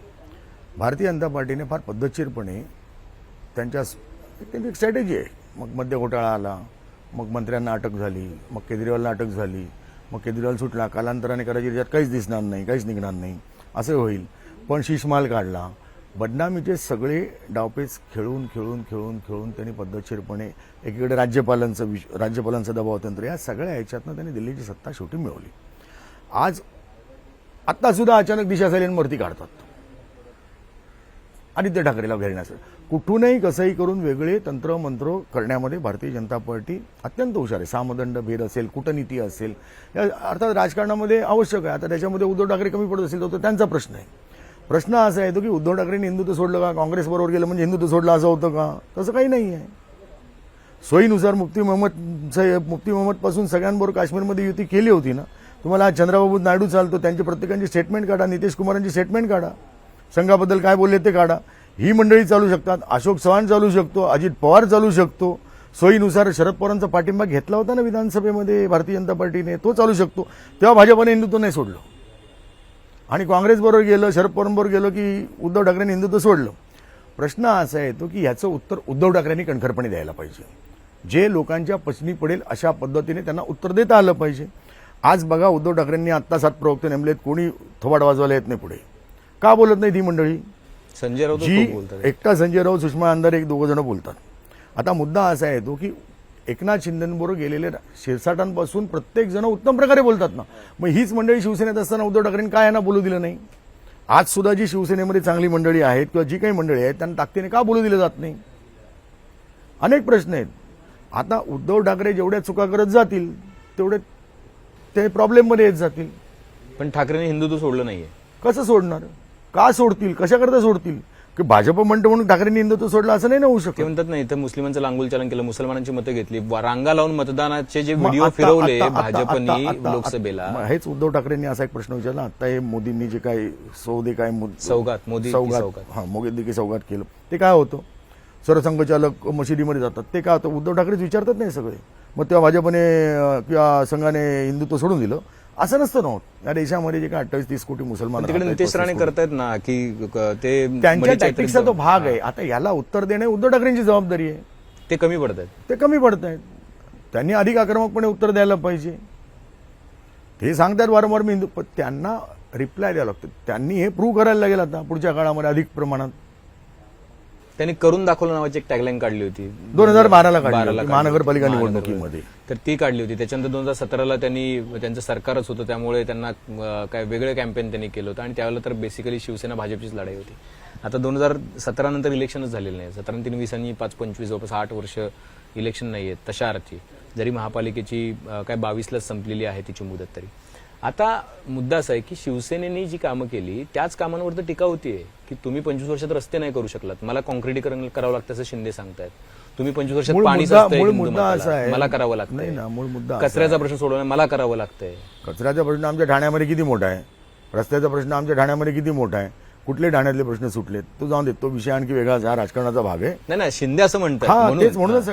भारतीय जनता पार्टीने फार पद्धतशीरपणे त्यांची एक स्ट्रॅटेजी आहे. मग मद्य घोटाळा आला मग मंत्र्यांना अटक झाली मग केजरीवालला अटक झाली मग केजरीवाल सुटला कालांतराने करायची त्याच्यात काहीच दिसणार नाही काहीच निघणार नाही असं होईल. पण शीशमाल काढला बदनामीचे सगळे डावपेच खेळून त्यांनी पद्धतशीरपणे एकीकडे राज्यपालांचं दबाव तंत्र या सगळ्या ह्याच्यातनं त्यांनी दिल्लीची सत्ता शेवटी मिळवली. आत्ता सुद्धा अचानक दिशाशैलींवरती काढतात आदित्य ठाकरेला घेण्यासाठी. कुठूनही कसंही करून वेगळे तंत्रमंत्र करण्यामध्ये भारतीय जनता पार्टी अत्यंत हुशार आहे. सामदंड भेद असेल कूटनीती असेल या अर्थात राजकारणामध्ये आवश्यक आहे. आता त्याच्यामध्ये उद्धव ठाकरे कमी पडत असेल तर त्यांचा प्रश्न आहे. प्रश्न असा येतो की उद्धव ठाकरेंनी हिंदुत्व सोडलं का काँग्रेसबरोबर गेलं म्हणजे हिंदुत्व सोडलं असं होतं का. तसं काही नाही आहे. सोयीनुसार मुफ्ती मोहम्मद पासून सगळ्यांबरोबर काश्मीरमध्ये युती केली होती ना. तुम्हाला आज चंद्राबाबू नायडू चालतो त्यांची प्रत्येकांची स्टेटमेंट काढा नितीश कुमारांची स्टेटमेंट काढा संघाबद्दल काय बोलले ते काढा. ही मंडळी चालू शकतात अशोक चव्हाण चालू शकतो अजित पवार चालू शकतो. सोयीनुसार शरद पवारांचा पाठिंबा घेतला होता ना विधानसभेमध्ये भारतीय जनता पार्टीने तो चालू शकतो. तेव्हा भाजपने हिंदुत्व नाही सोडलं आणि काँग्रेसबरोबर गेलं शरद पवारांबरोबर गेलं की उद्धव ठाकरेंनी हिंदुत्व सोडलं. प्रश्न असा येतो की याचं उत्तर उद्धव ठाकरेंनी कणखरपणे द्यायला पाहिजे. जे लोकांच्या पचनी पडेल अशा पद्धतीने त्यांना उत्तर देता आलं पाहिजे. आज बघा उद्धव ठाकरेंनी आत्ता 7 प्रवक्ते नेमलेत कोणी थोबाड वाजवायला येत नाही पुढे. का बोलत नाही ती मंडळी. संजय राऊत जी एकटा संजय राऊत सुषमा अंधारे एक दोघं जण बोलतात. आता मुद्दा असा येतो की एकनाथ शिंदेबरोबर गेलेले शिरसाटांपासून प्रत्येक जण उत्तम प्रकारे बोलतात ना. मग हीच मंडळी शिवसेनेत असताना उद्धव ठाकरेंनी काय यांना बोलू दिलं नाही. आज सुद्धा जी शिवसेनेमध्ये चांगली मंडळी आहेत किंवा जी काही मंडळी आहेत त्यांना ताकदीने का बोलू दिलं जात नाही. अनेक प्रश्न आहेत. आता उद्धव ठाकरे जेवढ्या चुका करत जातील तेवढे ते प्रॉब्लेममध्ये येत जातील. पण ठाकरेंनी हिंदुत्व सोडलं नाहीये. कसं सोडणार. का सोडतील कशाकरता सोडतील की भाजप म्हणतो म्हणून ठाकरेंनी हिंदुत्व सोडलं असं नाही ना होऊ शकत. ते म्हणतात नाही तर मुस्लिमांचं लांगुलचालन केलं मुसलमानांची मतं घेतली रांगा लावून मतदानाचे जे व्हिडिओ फिरवले भाजपनी लोकसभेला. हेच उद्धव ठाकरेंनी असा एक प्रश्न विचारला. आता हे मोदींनी जे काय मोदी की सौगात केलं ते काय होतं. सरसंघचालक मशिदीमध्ये जातात ते काय होतं. उद्धव ठाकरेच विचारतात नाही सगळे. मग तेव्हा भाजपने किंवा संघाने हिंदुत्व सोडून दिलं असं नसतं ना. या देशामध्ये जे काय 28-30 कोटी मुसलमान तिकडे नितेश राणे करतायत ना की ते त्यांच्या टॅक्टिक्सचा तो भाग आहे. आता याला उत्तर देणे उद्धव ठाकरेंची जबाबदारी आहे. ते कमी पडत आहेत. त्यांनी अधिक आक्रमकपणे उत्तर द्यायला पाहिजे. ते सांगतात वारंवार मी हिंदू त्यांना रिप्लाय द्यावं लागतं. त्यांनी हे प्रूव्ह करायला लागेल आता पुढच्या काळामध्ये अधिक प्रमाणात. त्यांनी करून दाखवलं नावाची एक टॅगलाईन काढली होती 2012ला काढली महानगरपालिका निवडणुकीमध्ये. तर ती काढली होती. त्याच्यानंतर 2017ला त्यांचं सरकारच होतं त्यामुळे त्यांना काय वेगळं कॅम्पेन त्यांनी केलं होतं आणि त्यावेळेला तर बेसिकली शिवसेना भाजपचीच लढाई होती. आता 2017 नंतर इलेक्शनच झालेलं नाही. 17-20 आणि 5-25 जवळपास 8 वर्ष इलेक्शन नाहीये तशा अर्थी. जरी महापालिकेची काय 22लाच संपलेली आहे तिची मुदत तरी. आता मुद्दा असा आहे की शिवसेनेने जी कामं केली त्याच कामांवर तर टीका होतीये की तुम्ही 25 वर्षात रस्ते नाही करू शकलात मला कॉन्क्रिटीकरण करावं लागतं असं शिंदे सांगतायत. तुम्ही 25 वर्षात पाणी मला करावं लागतं. कचऱ्याचा प्रश्न सोडवणं मला करावं लागतंय. कचऱ्याचा प्रश्न आमच्या ठाण्यामध्ये किती मोठा आहे. रस्त्याचा प्रश्न आमच्या ठाण्यामध्ये किती मोठा आहे. कुठले ठाण्यातले प्रश्न सुटलेत तो जाऊन देत. तो विषय आणखी वेगळा राजकारणाचा भाग आहे. नाही शिंदे असं म्हणतात म्हणूनच